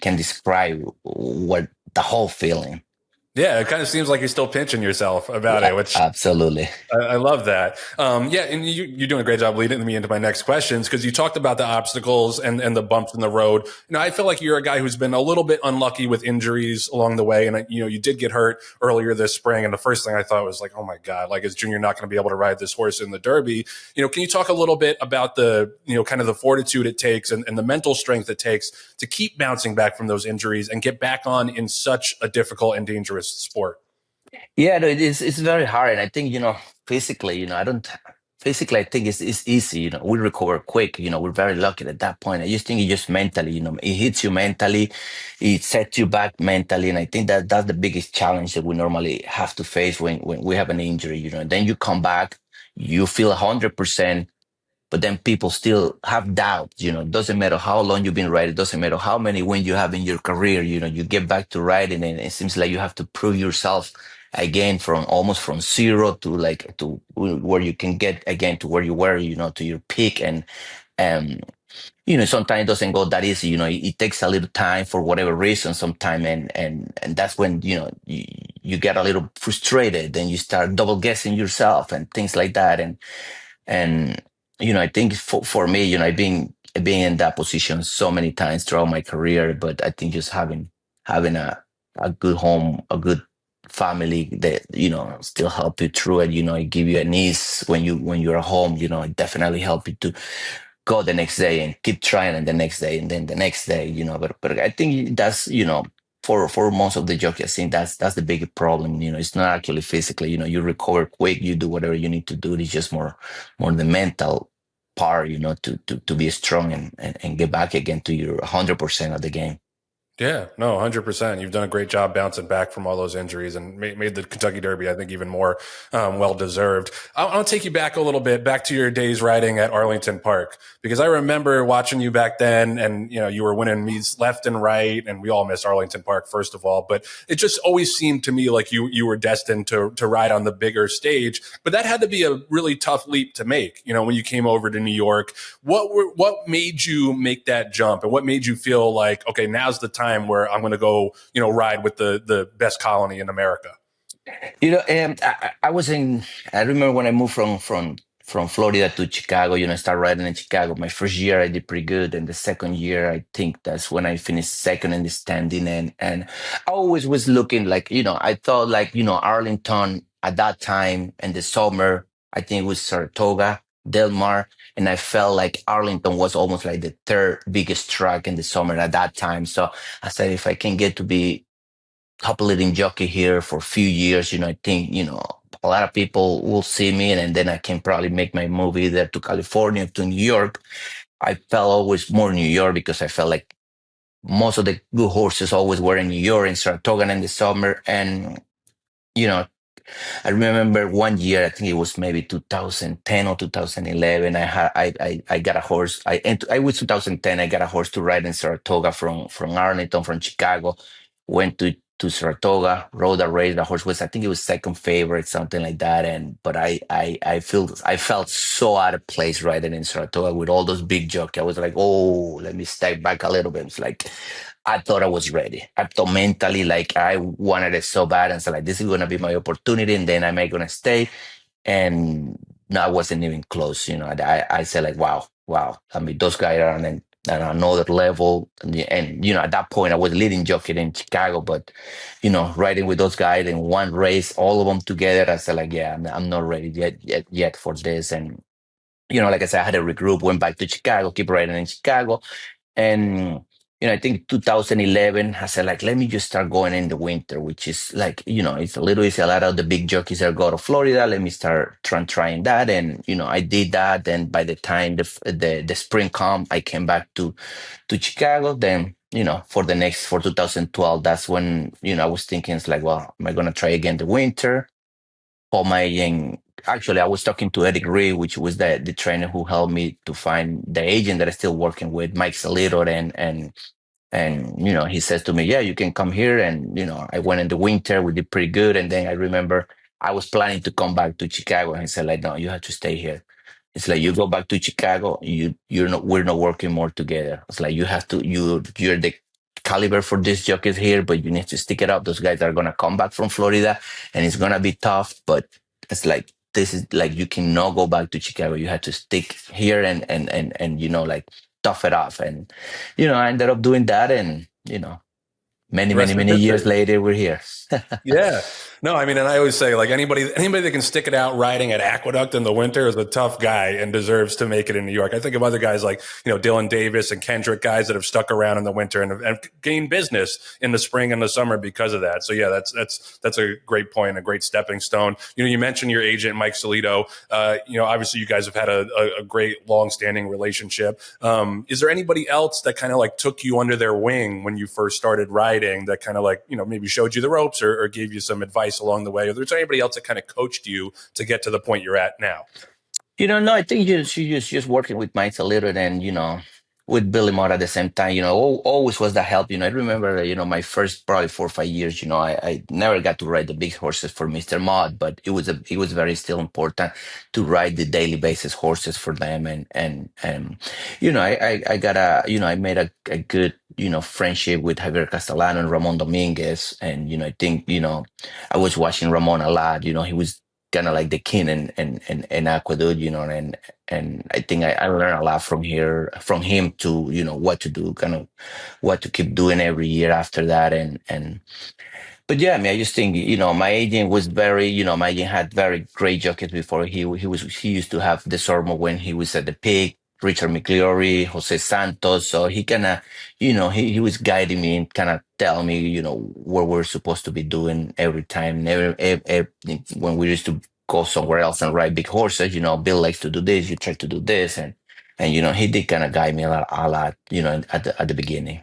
describe what the whole feeling. Yeah, it kind of seems like you're still pinching yourself about it, which Absolutely. I love that. Yeah, and you're doing a great job leading me into my next questions because you talked about the obstacles and the bumps in the road. I feel like you're a guy who's been a little bit unlucky with injuries along the way, and you did get hurt earlier this spring. And the first thing I thought was like, oh my god, like is Junior not going to be able to ride this horse in the Derby? Can you talk a little bit about the kind of the fortitude it takes and the mental strength it takes to keep bouncing back from those injuries and get back on in such a difficult and dangerous sport? Yeah, no, it is. It's very hard, and I think physically, I don't. Physically, I think it's easy. We recover quick. We're very lucky at that point. I just think it's just mentally. It hits you mentally, it sets you back mentally, and I think that's the biggest challenge that we normally have to face when we have an injury. Then you come back, you feel 100%. But then people still have doubts. It doesn't matter how long you've been riding, it doesn't matter how many wins you have in your career. You get back to riding and it seems like you have to prove yourself again from almost from zero to where you can get again to where you were, to your peak. And sometimes it doesn't go that easy. It takes a little time for whatever reason sometime. And that's when, you get a little frustrated, then you start double guessing yourself and things like that. And I think for me, I've been in that position so many times throughout my career. But I think just having a good home, a good family that still help you through it. It give you an ease when you're at home. It definitely help you to go the next day and keep trying, and the next day, and then the next day. But I think that's for most of the jockeys, I think that's the big problem. It's not actually physically. You recover quick, you do whatever you need to do. It's just more the mental part. To be strong and get back again to your 100% of the game. Yeah, no, 100%. You've done a great job bouncing back from all those injuries and made the Kentucky Derby, I think, even more well-deserved. I'll take you back a little bit, back to your days riding at Arlington Park, because I remember watching you back then and, you were winning meets left and right, and we all miss Arlington Park, first of all, but it just always seemed to me like you were destined to ride on the bigger stage. But that had to be a really tough leap to make, when you came over to New York. What made you make that jump, and what made you feel like, okay, now's the time where I'm going to go, ride with the best colony in America? I was I remember when I moved from Florida to Chicago, I started riding in Chicago. My first year, I did pretty good. And the second year, I think that's when I finished second in the standing. And I always was looking like, I thought like, Arlington at that time in the summer, I think it was Saratoga, Del Mar. And I felt like Arlington was almost like the third biggest track in the summer at that time. So I said, if I can get to be top leading jockey here for a few years, I think, a lot of people will see me, and then I can probably make my move either to California, to New York. I felt always more New York because I felt like most of the good horses always were in New York, in Saratoga in the summer. And, I remember one year, I think it was maybe 2010 or 2011. I got a horse. I was 2010. I got a horse to ride in Saratoga from Arlington, from Chicago. Went to Saratoga, rode a race. The horse was, I think it was second favorite, something like that. But I felt so out of place riding in Saratoga with all those big jockeys. I was like, oh, let me step back a little bit. It's like, I thought I was ready. I thought mentally, like I wanted it so bad, and so like this is gonna be my opportunity, and then am I gonna stay? And no, I wasn't even close. I said like, wow. I mean, those guys are on another level, and at that point I was leading jockey in Chicago, but riding with those guys in one race, all of them together, I said like, yeah, I'm not ready yet for this. And like I said, I had to regroup, went back to Chicago, keep riding in Chicago. And, I think 2011, I said, like, let me just start going in the winter, which is like, it's a little easy. A lot of the big jockeys that go to Florida. Let me start trying that. And, I did that. Then by the time the spring come, I came back to Chicago. Then, for 2012, that's when, I was thinking, it's like, well, am I going to try again the winter? Actually, I was talking to Eric Reed, which was the trainer who helped me to find the agent that I'm still working with, Mike Salito, and he says to me, yeah, you can come here. And I went in the winter, we did pretty good. And then I remember I was planning to come back to Chicago, and he said like, no, you have to stay here. It's like, you go back to Chicago, we're not working more together. It's like, you have to, you're the caliber for these jockeys here, but you need to stick it up. Those guys are gonna come back from Florida, and it's gonna be tough. But it's like this is like you cannot go back to Chicago. You have to stick here and like tough it off. And I ended up doing that, and many The many rest is many years history. later, we're here. Yeah. No, I mean, and I always say, like, anybody that can stick it out riding at Aqueduct in the winter is a tough guy and deserves to make it in New York. I think of other guys like, Dylan Davis and Kendrick, guys that have stuck around in the winter and gained business in the spring and the summer because of that. So yeah, that's a great point, a great stepping stone. You mentioned your agent, Mike Solito. Obviously you guys have had a great long-standing relationship. Is there anybody else that kind of like took you under their wing when you first started riding that kind of like, maybe showed you the ropes or gave you some advice along the way? Or there's anybody else that kind of coached you to get to the point you're at now? No, I think you just working with Mike a little and, with Billy Moore at the same time, always was the help. I remember, my first probably 4 or 5 years, I never got to ride the big horses for Mr. Mod, but it was very still important to ride the daily basis horses for them. And I got I made a good, friendship with Javier Castellano and Ramon Dominguez. And, I think, I was watching Ramon a lot, he was kind of like the king and Aqueduct, and I think I learned a lot from him to, what to do, kind of what to keep doing every year after that. But yeah, I mean, I just think, my agent was my agent had very great jockeys before. He used to have the Sormo when he was at the peak, Richard McCleary, Jose Santos. So he kind of, he was guiding me and kind of telling me, what we're supposed to be doing every time. When we used to go somewhere else and ride big horses, Bill likes to do this, you try to do this. And he did kind of guide me a lot, at the beginning.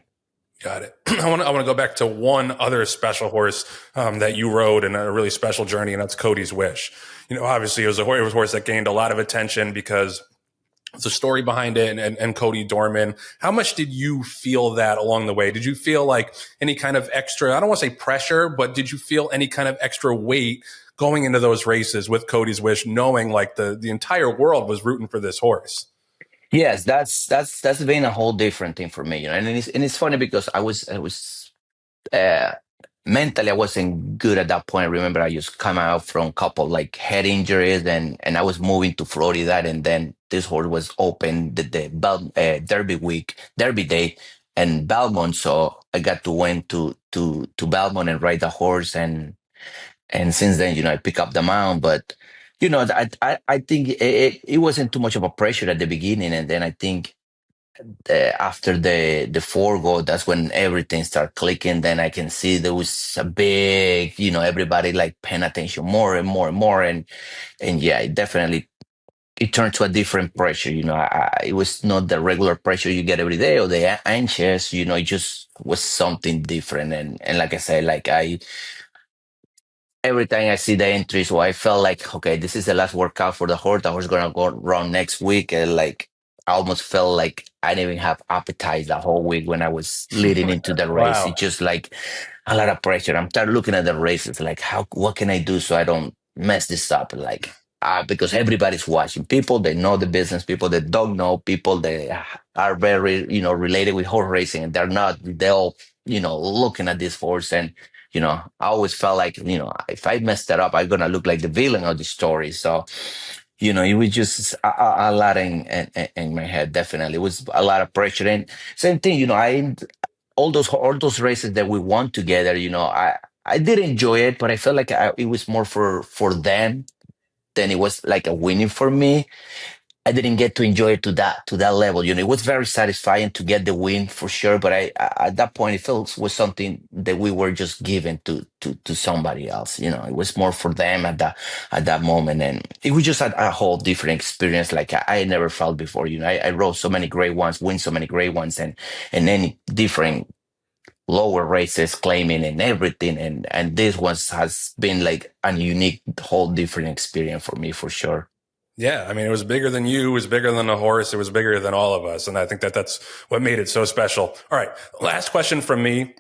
Got it. I want to go back to one other special horse that you rode in a really special journey, and that's Cody's Wish. Obviously it was a horse that gained a lot of attention because it's a story behind it and Cody Dorman. How much did you feel that along the way? Did you feel like any kind of extra, I don't want to say pressure, but did you feel any kind of extra weight going into those races with Cody's Wish, knowing like the entire world was rooting for this horse? Yes, that's been a whole different thing for me, and it's funny because I was uh, mentally I wasn't good at that point. I remember I just come out from a couple like head injuries, and I was moving to Florida, and then this horse was open the Derby day, and Belmont, so I got to went to Belmont and ride the horse, and since then, I pick up the mount. But I think it wasn't too much of a pressure at the beginning, and then I think after the forego, that's when everything started clicking. Then I can see there was a big, everybody like paying attention more and more and more, and yeah, it turned to a different pressure. It was not the regular pressure you get every day or the anxious. It just was something different, and like I said, like every time I see the entry, so I felt like, okay, this is the last workout for the horse. The horse gonna go run next week, and like I almost felt like I didn't even have appetite the whole week when I was leading into the race. Wow. It's just like a lot of pressure. I'm start looking at the races, like what can I do so I don't mess this up? Like because everybody's watching. People they know the business, people that don't know, people that are very related with horse racing, and they're not. They're all looking at this horse and. I always felt like, if I messed that up, I'm going to look like the villain of the story. So, it was just a lot in my head, definitely. It was a lot of pressure. And same thing, all those races that we won together, I did enjoy it, but I felt like it was more for them than it was like a winning for me. I didn't get to enjoy it to that level. It was very satisfying to get the win for sure. But at that point, it felt was something that we were just given to somebody else. It was more for them at that moment, and it was just a whole different experience. Like I never felt before. I rode so many great ones, win so many great ones, and any different lower races claiming and everything, and this one has been like a unique, whole different experience for me for sure. Yeah, I mean, it was bigger than you, it was bigger than the horse, it was bigger than all of us. And I think that's what made it so special. All right, last question from me.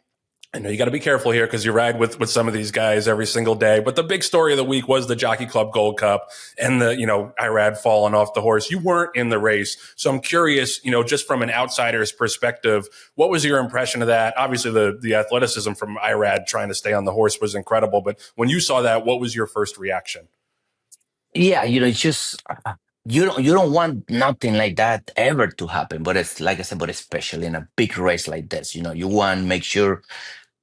I know you got to be careful here because you ride with some of these guys every single day. But the big story of the week was the Jockey Club Gold Cup and the, Irad falling off the horse. You weren't in the race. So I'm curious, just from an outsider's perspective, what was your impression of that? Obviously, the athleticism from Irad trying to stay on the horse was incredible. But when you saw that, what was your first reaction? Yeah, it's just you don't want nothing like that ever to happen. But it's like I said, but especially in a big race like this, you want to make sure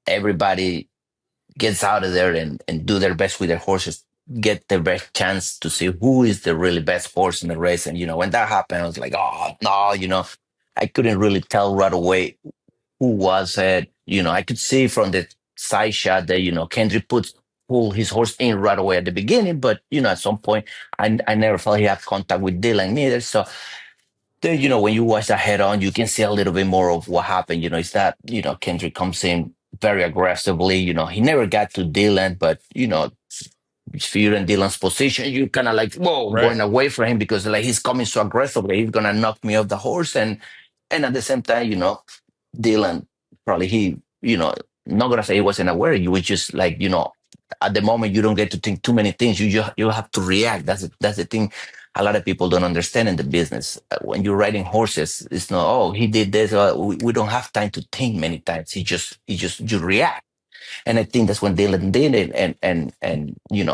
everybody gets out of there and do their best with their horses, get the best chance to see who is the really best horse in the race. And when that happened, I was like, oh no, I couldn't really tell right away who was it. I could see from the side shot that Kendrick pull his horse in right away at the beginning, but at some point I never felt he had contact with Dylan neither. So then, when you watch that head on, you can see a little bit more of what happened. It's that, Kendrick comes in very aggressively. He never got to Dylan, but, if you're in Dylan's position, you kind of like, whoa, Right. going away from him because like he's coming so aggressively, he's going to knock me off the horse. And at the same time, Dylan, probably not going to say he wasn't aware. You was just like, at the moment, you don't get to think too many things. You have to react. That's the thing a lot of people don't understand in the business. When you're riding horses, it's not, oh, he did this. We don't have time to think many times. You react. And I think that's when Dylan did it. And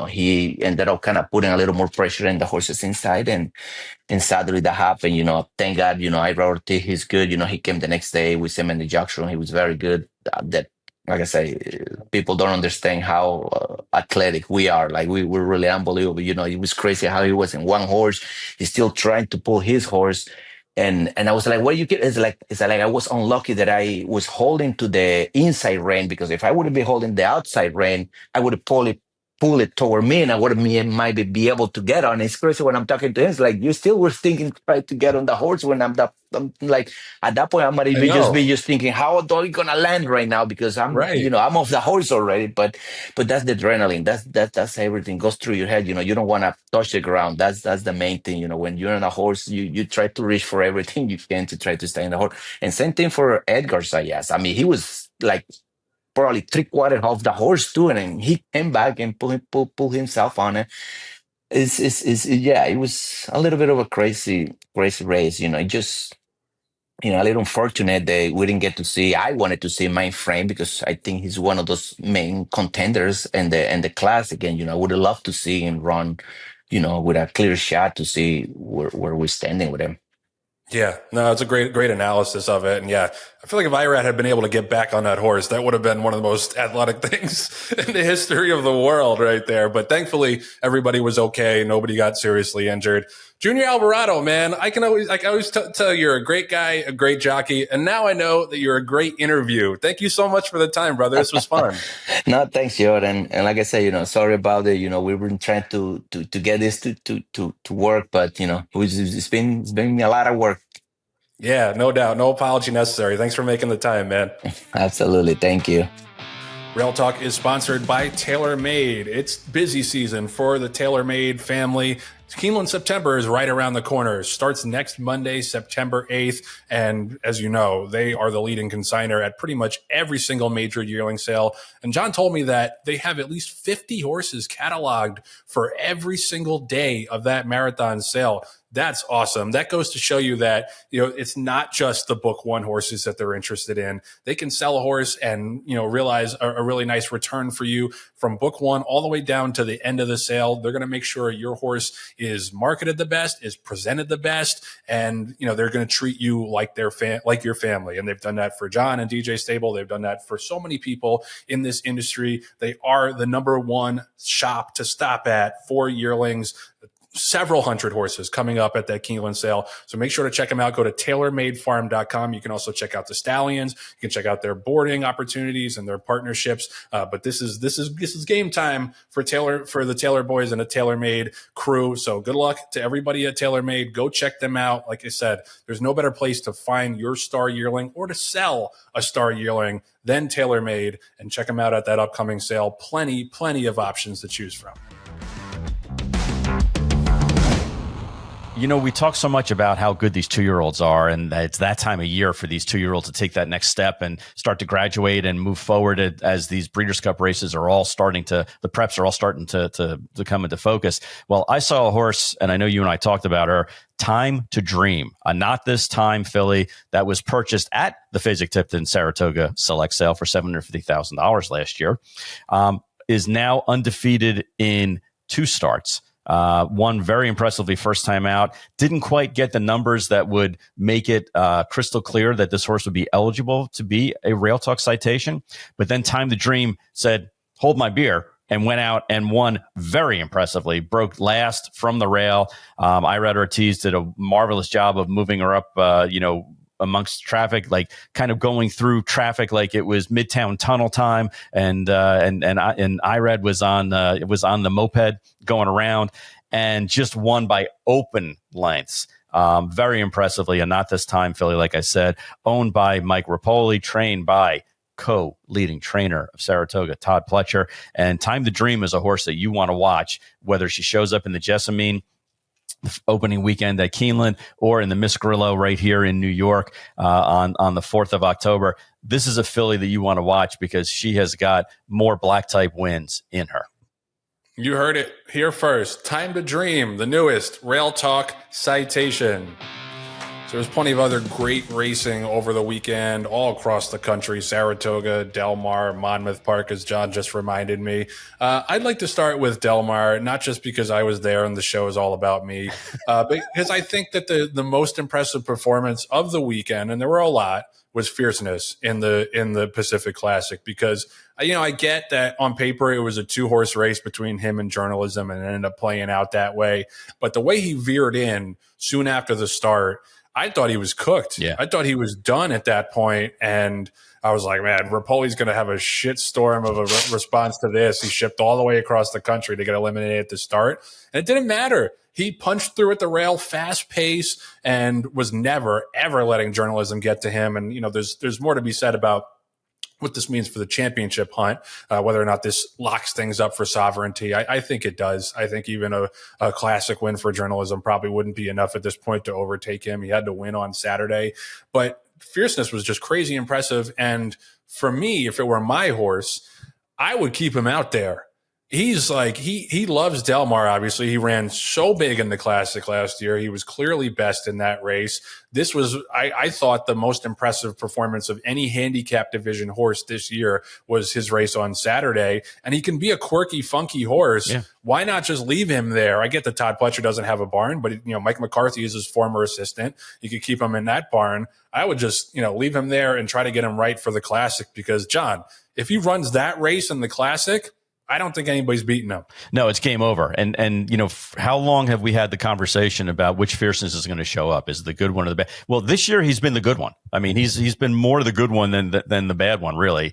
he ended up kind of putting a little more pressure in the horses inside. And sadly that happened, thank God, Irad Ortiz, he's good. He came the next day with him in the junction. He was very good. That, like I say, people don't understand how athletic we are. Like we're really unbelievable. It was crazy how he was in one horse. He's still trying to pull his horse. And I was like, what you get? It's like I was unlucky that I was holding to the inside rein, because if I would have been holding the outside rein, I would have pull it toward me, and I would have might be able to get on. It's crazy when I'm talking to him. It's like you still were thinking try to get on the horse when I'm like at that point I might even just thinking how are we gonna land right now, because I'm Right. I'm off the horse already. But that's the adrenaline. That's everything goes through your head. You don't want to touch the ground. That's the main thing. When you're on a horse, you try to reach for everything you can to try to stay in the horse. And same thing for Edgar Zayas. I mean, he was like probably 3/4 of the horse too, and then he came back and pull himself on it. It was a little bit of a crazy race. Just a little unfortunate that we didn't get to see. I wanted to see Mindframe because I think he's one of those main contenders in the class again. I would have loved to see him run, with a clear shot to see where we're standing with him. Yeah, no, it's a great analysis of it. And yeah, I feel like if Irad had been able to get back on that horse, that would have been one of the most athletic things in the history of the world right there. But thankfully, everybody was okay. Nobody got seriously injured. Junior Alvarado, man, I always tell you're a great guy, a great jockey. And now I know that you're a great interview. Thank you so much for the time, brother. This was fun. No, thanks, Jordan. And like I said, sorry about it. We've been trying to get this to work, but it's been a lot of work. Yeah, no doubt. No apology necessary. Thanks for making the time, man. Absolutely. Thank you. Rail Talk is sponsored by TaylorMade. It's busy season for the TaylorMade family. Keeneland September is right around the corner. Starts next Monday, September 8th. And as you know, they are the leading consignor at pretty much every single major yearling sale. And John told me that they have at least 50 horses cataloged for every single day of that marathon sale. That's awesome. That goes to show you that, it's not just the book one horses that they're interested in. They can sell a horse and, realize a really nice return for you from book one all the way down to the end of the sale. They're going to make sure your horse is marketed the best, is presented the best, and, they're going to treat you like like your family. And they've done that for John and DJ Stable. They've done that for so many people in this industry. They are the number one shop to stop at for yearlings. Several hundred horses coming up at that Keeneland sale. So make sure to check them out. Go to tailormadefarm.com. You can also check out the stallions. You can check out their boarding opportunities and their partnerships. But this is game time for the Taylor boys and the TaylorMade crew. So good luck to everybody at TaylorMade. Go check them out. Like I said, there's no better place to find your star yearling or to sell a star yearling than TaylorMade. And check them out at that upcoming sale. Plenty of options to choose from. You know, we talk so much about how good these 2-year-olds are, and that it's that time of year for these 2-year-olds to take that next step and start to graduate and move forward as these Breeders' Cup races are all starting to, the preps are all starting to come into focus. Well, I saw a horse, and I know you and I talked about her, Time to Dream, a Not This Time filly that was purchased at the Fasig-Tipton Saratoga Select Sale for $750,000 last year, is now undefeated in 2 starts. Won very impressively first time out. Didn't quite get the numbers that would make it crystal clear that this horse would be eligible to be a Rail Talk citation. But then Time to Dream said, hold my beer, and went out and won very impressively. Broke last from the rail. Irad Ortiz did a marvelous job of moving her up, amongst traffic, like kind of going through traffic like it was Midtown Tunnel time, and Irad was on the moped going around and just won by open lengths. Very impressively, and Not This Time filly, like I said, owned by Mike Rapoli, trained by co-leading trainer of Saratoga, Todd Pletcher. And Time to Dream is a horse that you want to watch, whether she shows up in the Jessamine opening weekend at Keeneland or in the Miss Grillo right here in New York on the 4th of October. This is a filly that you want to watch because she has got more black type wins in her. You heard it here first. Time to Dream, the newest Rail Talk citation. So there's plenty of other great racing over the weekend all across the country. Saratoga, Del Mar, Monmouth Park, as John just reminded me. I'd like to start with Del Mar, not just because I was there and the show is all about me, but because I think that the most impressive performance of the weekend, and there were a lot, was Fierceness in the Pacific Classic. Because I get that on paper it was a 2-horse race between him and Journalism, and it ended up playing out that way. But the way he veered in soon after the start, I thought he was cooked. Yeah. I thought he was done at that point. And I was like, man, Rapoli's going to have a shit storm of a response to this. He shipped all the way across the country to get eliminated at the start. And it didn't matter. He punched through at the rail, fast pace, and was never, ever letting Journalism get to him. And, there's more to be said about what this means for the championship hunt, whether or not this locks things up for sovereignty. I think it does. I think even a classic win for Journalism probably wouldn't be enough at this point to overtake him. He had to win on Saturday. But Fierceness was just crazy impressive. And for me, if it were my horse, I would keep him out there. He's like, he loves Del Mar, obviously. He ran so big in the Classic last year. He was clearly best in that race. This was, I thought, the most impressive performance of any handicap division horse this year was his race on Saturday. And he can be a quirky, funky horse. Yeah. Why not just leave him there? I get that Todd Pletcher doesn't have a barn, but Mike McCarthy is his former assistant. You could keep him in that barn. I would just, leave him there and try to get him right for the Classic, because, John, if he runs that race in the Classic, I don't think anybody's beating him. No, it's game over. And how long have we had the conversation about which Fierceness is going to show up? Is it the good one or the bad? Well, this year he's been the good one. I mean, he's been more the good one than the bad one, really.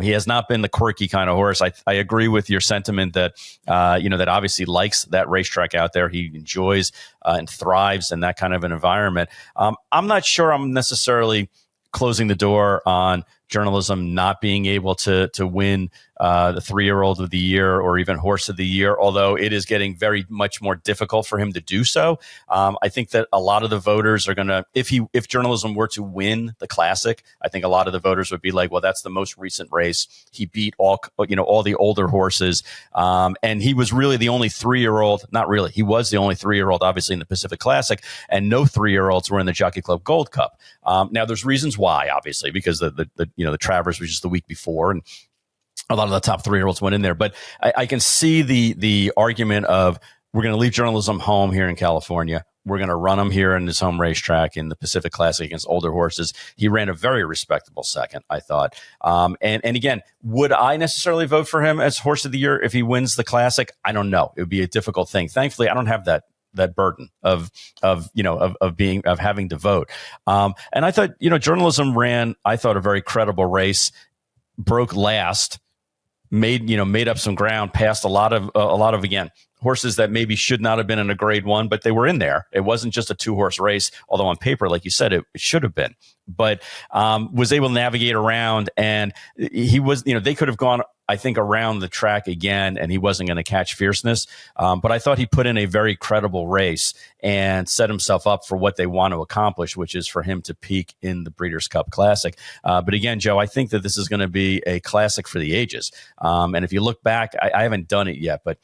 He has not been the quirky kind of horse. I agree with your sentiment that that obviously likes that racetrack out there. He enjoys and thrives in that kind of an environment. I'm not sure I'm necessarily closing the door on Journalism not being able to win the 3-year-old of the year or even horse of the year, although it is getting very much more difficult for him to do so. I think that a lot of the voters are going to, if Journalism were to win the Classic, I think a lot of the voters would be like, well, that's the most recent race. He beat all the older horses. And he was really the only 3-year-old, not really, he was the only 3-year-old, obviously, in the Pacific Classic, and no 3-year-olds were in the Jockey Club Gold Cup. Now there's reasons why, obviously, because the Travers was just the week before, and a lot of the top 3-year-olds went in there. But I can see the argument of, we're going to leave Journalism home here in California. We're going to run him here in his home racetrack in the Pacific Classic against older horses. He ran a very respectable second, I thought. And again, would I necessarily vote for him as horse of the year if he wins the Classic? I don't know. It would be a difficult thing. Thankfully, I don't have that burden of having to vote. And I thought, Journalism ran, I thought, a very credible race, broke last, made up some ground, passed a lot of again, horses that maybe should not have been in a grade 1, but they were in there. It wasn't just a 2-horse race, although on paper, like you said, it should have been, but was able to navigate around, and he was, they could have gone, I think, around the track again, and he wasn't going to catch Fierceness. But I thought he put in a very credible race and set himself up for what they want to accomplish, which is for him to peak in the Breeders' Cup Classic. But again, Joe, I think that this is going to be a classic for the ages. And if you look back, I haven't done it yet, but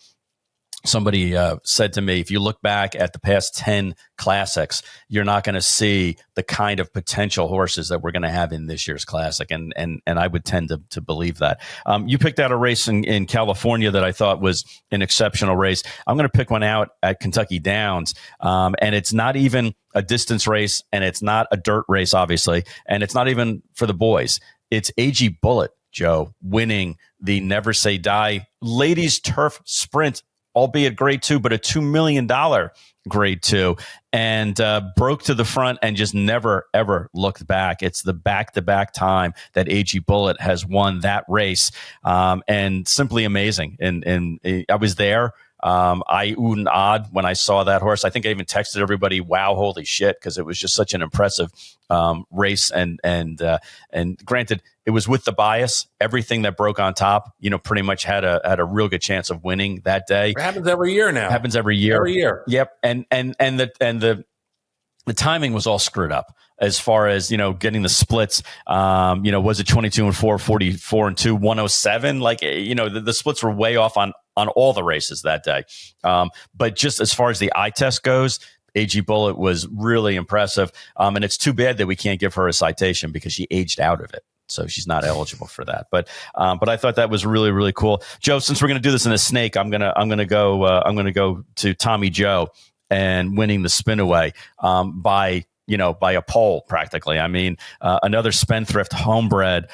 somebody said to me, if you look back at the past 10 classics, you're not going to see the kind of potential horses that we're going to have in this year's classic. And I would tend to believe that. You picked out a race in California that I thought was an exceptional race. I'm going to pick one out at Kentucky Downs. And it's not even a distance race, and it's not a dirt race, obviously, and it's not even for the boys. It's AG Bullet, Joe, winning the Never Say Die Ladies Turf Sprint, albeit grade 2, but a $2 million grade 2, and broke to the front and just never, ever looked back. It's the back-to-back time that AG Bullet has won that race, and simply amazing. And I was there. I oohed and awed when I saw that horse. I think I even texted everybody, "Wow, holy shit," because it was just such an impressive race. And granted, it was with the bias. Everything that broke on top, pretty much had a real good chance of winning that day. It happens every year now. Happens every year. Every year. Yep. And the timing was all screwed up as far as, getting the splits. Was it 22-4, 44-2, 107? Like, the splits were way off on all the races that day. But just as far as the eye test goes, AG Bullet was really impressive. And it's too bad that we can't give her a citation because she aged out of it. So she's not eligible for that. But I thought that was really, really cool. Joe, since we're going to do this in a snake, I'm gonna go to Tommy Joe and winning the Spinaway by a pole practically. I mean, another spendthrift homebred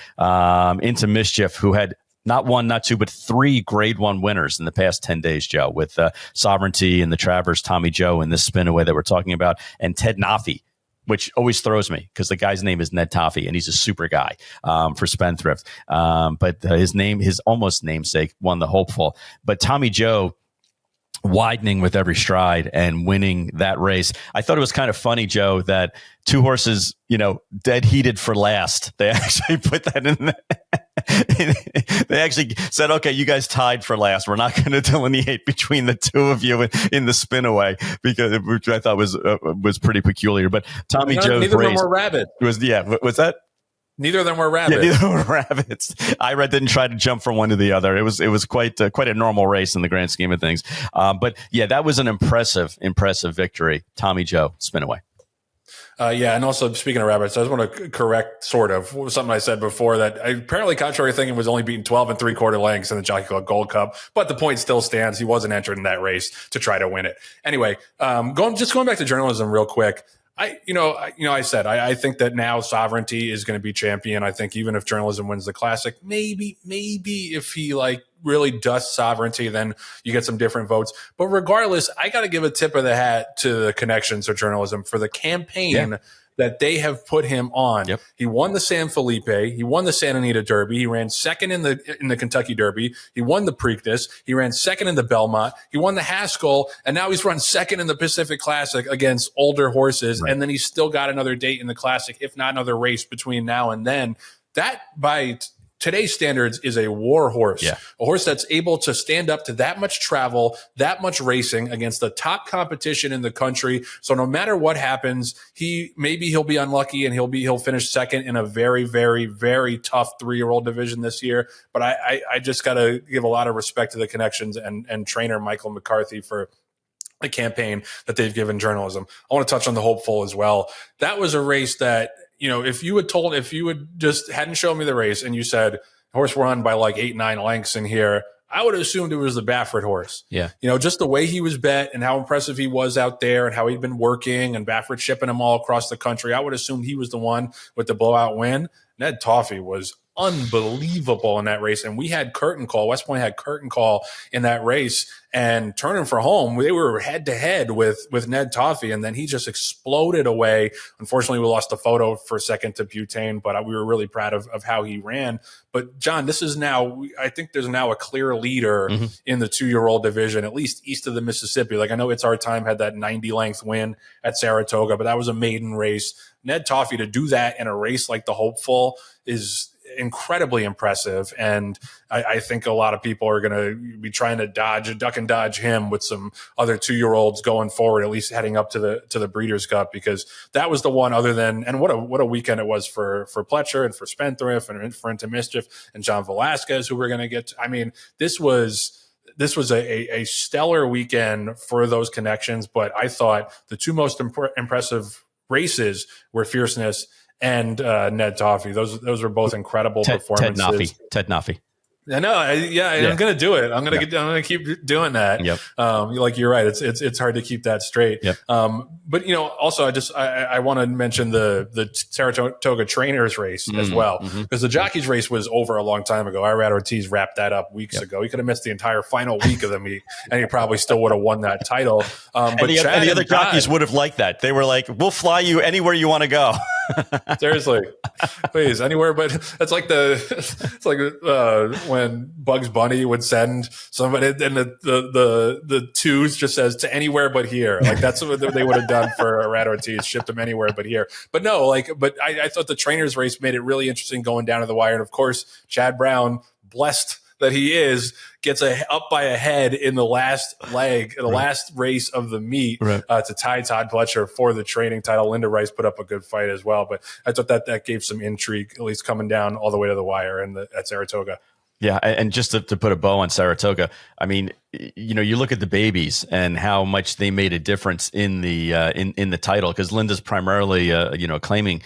into mischief who had not one, not two, but 3 grade 1 winners in the past 10 days, Joe, with Sovereignty and the Travers, Tommy Joe in this Spinaway that we're talking about, and Ted Noffey, which always throws me because the guy's name is Ned Toffee and he's a super guy for Spendthrift. But his almost namesake won the Hopeful. But Tommy Joe widening with every stride and winning that race. I thought it was kind of funny, Joe, that 2 horses, dead heated for last. They actually put that in there. They actually said, okay, you guys tied for last. We're not going to delineate between the 2 of you in the Spinaway, which I thought was pretty peculiar. But Tommy Joe's neither race of them were rabbit. Was that? Neither of them were rabbits. Yeah, neither were rabbits. Irad didn't try to jump from one to the other. It was quite a normal race in the grand scheme of things. But yeah, that was an impressive victory. Tommy Joe, Spinaway. And also speaking of rabbits, I just want to correct sort of something I said before that apparently contrary thinking was only beaten 12 3/4 lengths in the Jockey Club Gold Cup, but the point still stands. He wasn't entered in that race to try to win it. Anyway, going back to journalism real quick. I said I think that now Sovereignty is going to be champion. I think even if journalism wins the classic, maybe if he really dusts Sovereignty, then you get some different votes. But regardless, I got to give a tip of the hat to the connections of journalism for the campaign that they have put him on. Yep. He won the San Felipe. He won the Santa Anita Derby. He ran second in the Kentucky Derby. He won the Preakness. He ran second in the Belmont. He won the Haskell, and now he's run second in the Pacific Classic against older horses. Right. And then he's still got another date in the Classic, if not another race between now and then. That by today's standards is a war horse, a horse that's able to stand up to that much travel, that much racing against the top competition in the country. So no matter what happens, he'll be unlucky and he'll finish second in a very, very, very tough 3-year-old division this year. But I just got to give a lot of respect to the connections and trainer Michael McCarthy for the campaign that they've given journalism. I want to touch on the Hopeful as well. That was a race that, if you hadn't shown me the race and you said horse run by 8-9 lengths in here, I would have assumed it was the Baffert horse. Yeah. Just the way he was bet and how impressive he was out there and how he'd been working and Baffert shipping him all across the country. I would assume he was the one with the blowout win. Ned Toffee was unbelievable in that race. And we had curtain call. West Point had curtain call in that race and turning for home. They were head to head with Ned Toffee. And then he just exploded away. Unfortunately, we lost the photo for a second to Butane, but we were really proud of how he ran. But John, I think there's now a clear leader in the 2-year-old division, at least east of the Mississippi. I know It's Our Time had that 90 length win at Saratoga, but that was a maiden race. Ned Toffee to do that in a race like the Hopeful incredibly impressive. And I think a lot of people are going to be trying to duck and dodge him with some other 2-year-olds going forward, at least heading up to the Breeders' Cup, because that was the one other than, and what a weekend it was for Pletcher and for Spendthrift and for Into Mischief and John Velasquez, who we're going to get to. I mean, this was a stellar weekend for those connections, but I thought the two most impressive races were Fierceness and Ned Toffey. Those were both incredible performances. Ted Noffey. I know. I'm going to do it. I'm going to keep doing that. Yep. Like you're right. It's hard to keep that straight. Yep. But also I want to mention the Saratoga trainers race as well, because the jockeys race was over a long time ago. Irad Ortiz wrapped that up weeks ago. He could have missed the entire final week of the meet, and he probably still would have won that title. But the other jockeys would have liked that. They were like, "We'll fly you anywhere you want to go." Seriously, please, anywhere. But it's like when Bugs Bunny would send somebody, and the twos just says to anywhere but here. Like that's what they would have done for Irad Ortiz, shipped him anywhere but here. But no, I thought the trainers race made it really interesting going down to the wire. And of course, Chad Brown, blessed that he is, gets up by a head in the last leg, the last race of the meet, to tie Todd Pletcher for the training title. Linda Rice put up a good fight as well, but I thought that gave some intrigue, at least coming down all the way to the wire at Saratoga. Yeah, and just to put a bow on Saratoga, I mean, you look at the babies and how much they made a difference in the in the title, because Linda's primarily a claiming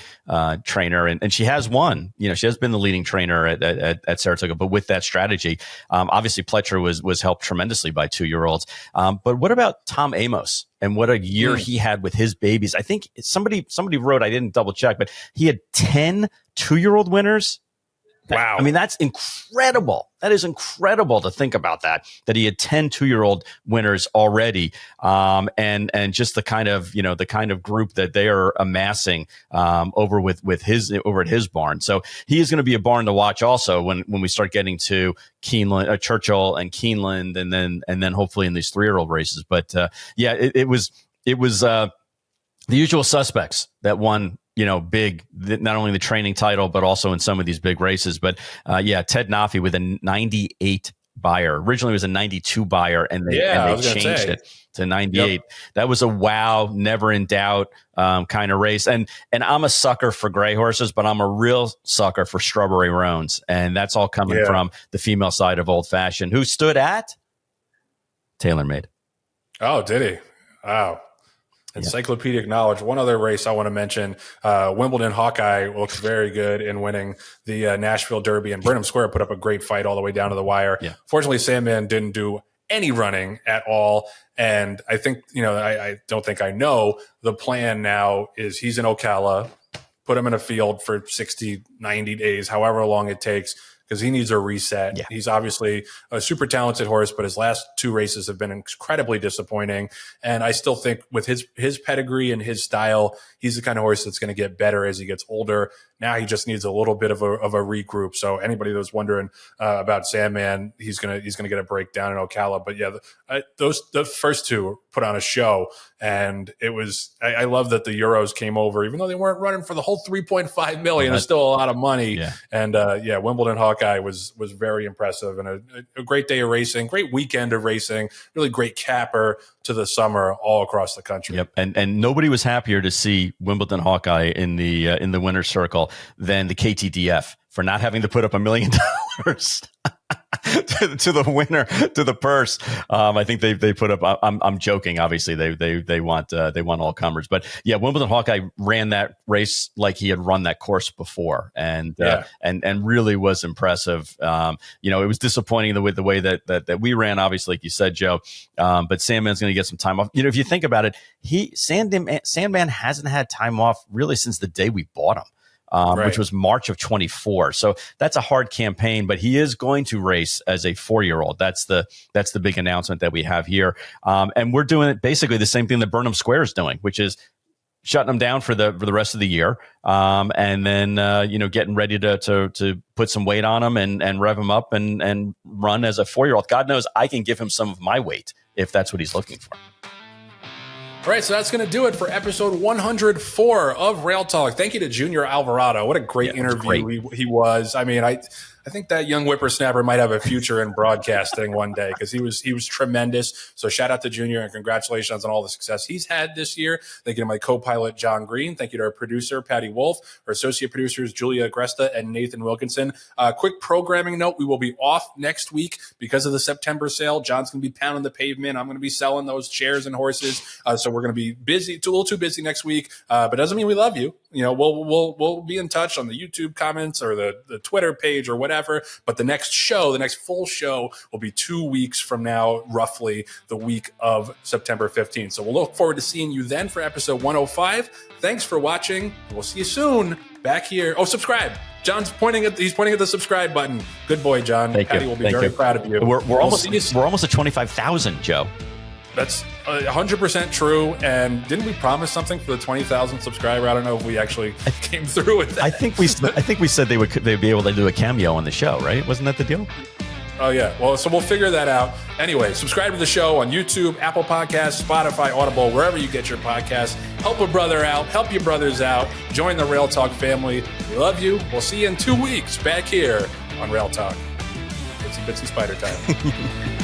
trainer, and she has won. She has been the leading trainer at Saratoga, but with that strategy, obviously Pletcher was helped tremendously by 2-year-olds. But what about Tom Amos and what a year he had with his babies? I think somebody wrote, I didn't double check, but he had 10 2-year-old winners. Wow. I mean, that's incredible. That is incredible to think about that he had 10 2-year-old winners already. And just the kind of group that they are amassing, over at his barn. So he is going to be a barn to watch also when we start getting to Keeneland, Churchill and Keeneland, and then hopefully in these 3-year-old races. But, it was the usual suspects that won, big, not only the training title, but also in some of these big races. But Ted Noffey with a 98 buyer. Originally it was a 92 buyer, and they changed it to 98. Yep. That was a wow, never in doubt kind of race. And I'm a sucker for gray horses, but I'm a real sucker for Strawberry Roans. And that's all coming from the female side of Old Fashioned, who stood at TaylorMade. Oh, did he? Wow. Encyclopedic knowledge. One other race I want to mention, Wimbledon Hawkeye looks very good in winning the Nashville Derby, and Burnham Square put up a great fight all the way down to the wire. Yeah. Fortunately, Sandman didn't do any running at all. And I think, I don't think I know, the plan now is he's in Ocala, put him in a field for 60, 90 days, however long it takes, because he needs a reset. Yeah. He's obviously a super talented horse, but his last 2 races have been incredibly disappointing. And I still think with his pedigree and his style, he's the kind of horse that's going to get better as he gets older. Now he just needs a little bit of a regroup. So anybody that was wondering about Sandman, he's gonna get a breakdown in Ocala. But the first 2 put on a show, and it was. I love that the Euros came over, even though they weren't running for the whole $3.5 million. It's still a lot of money. Yeah. And Wimbledon Hawkeye was very impressive, and a great day of racing, great weekend of racing, really great capper to the summer all across the country. Yep, and nobody was happier to see Wimbledon Hawkeye in the winner's circle than the KTDF for not having to put up $1 million to the winner, to the purse. I think they put up. I'm joking. Obviously, they want all comers. But Wimbledon Hawkeye ran that race like he had run that course before, and really was impressive. It was disappointing the way that we ran. Obviously, like you said, Joe. But Sandman's going to get some time off. If you think about it, Sandman hasn't had time off really since the day we bought him. Which was March of 24. So that's a hard campaign, but he is going to race as a 4-year-old. That's the big announcement that we have here. And we're doing it basically the same thing that Burnham Square is doing, which is shutting them down for the rest of the year. And then, getting ready to put some weight on him and rev him up and run as a 4-year-old. God knows I can give him some of my weight if that's what he's looking for. All right, so that's going to do it for episode 104 of Rail Talk. Thank you to Junior Alvarado. What a great interview he was. I mean, I think that young whippersnapper might have a future in broadcasting one day because he was tremendous. So shout out to Junior and congratulations on all the success he's had this year. Thank you to my co-pilot, Jon Green. Thank you to our producer, Patty Wolf, our associate producers, Julia Agresta and Nathan Wilkinson. Quick programming note, we will be off next week because of the September sale. John's going to be pounding the pavement. I'm going to be selling those chairs and horses. So we're going to be busy, a little too busy next week, but doesn't mean we love you. You know, we'll be in touch on the YouTube comments or the Twitter page or whatever. But the next full show will be 2 weeks from now, roughly the week of September 15th. So we'll look forward to seeing you then for episode 105. Thanks for watching. We'll see you soon back here. Oh, subscribe. John's pointing at the subscribe button. Good boy, John. Patty will be very proud of you. We're almost at 25,000, Joe. That's 100% true. And didn't we promise something for the 20,000 subscriber? I don't know if we actually came through with that. I think we said they'd be able to do a cameo on the show, right? Wasn't that the deal? Oh yeah. Well, so we'll figure that out. Anyway, subscribe to the show on YouTube, Apple Podcasts, Spotify, Audible, wherever you get your podcasts. Help a brother out. Help your brothers out. Join the Rail Talk family. We love you. We'll see you in 2 weeks back here on Rail Talk. Itsy bitsy spider time.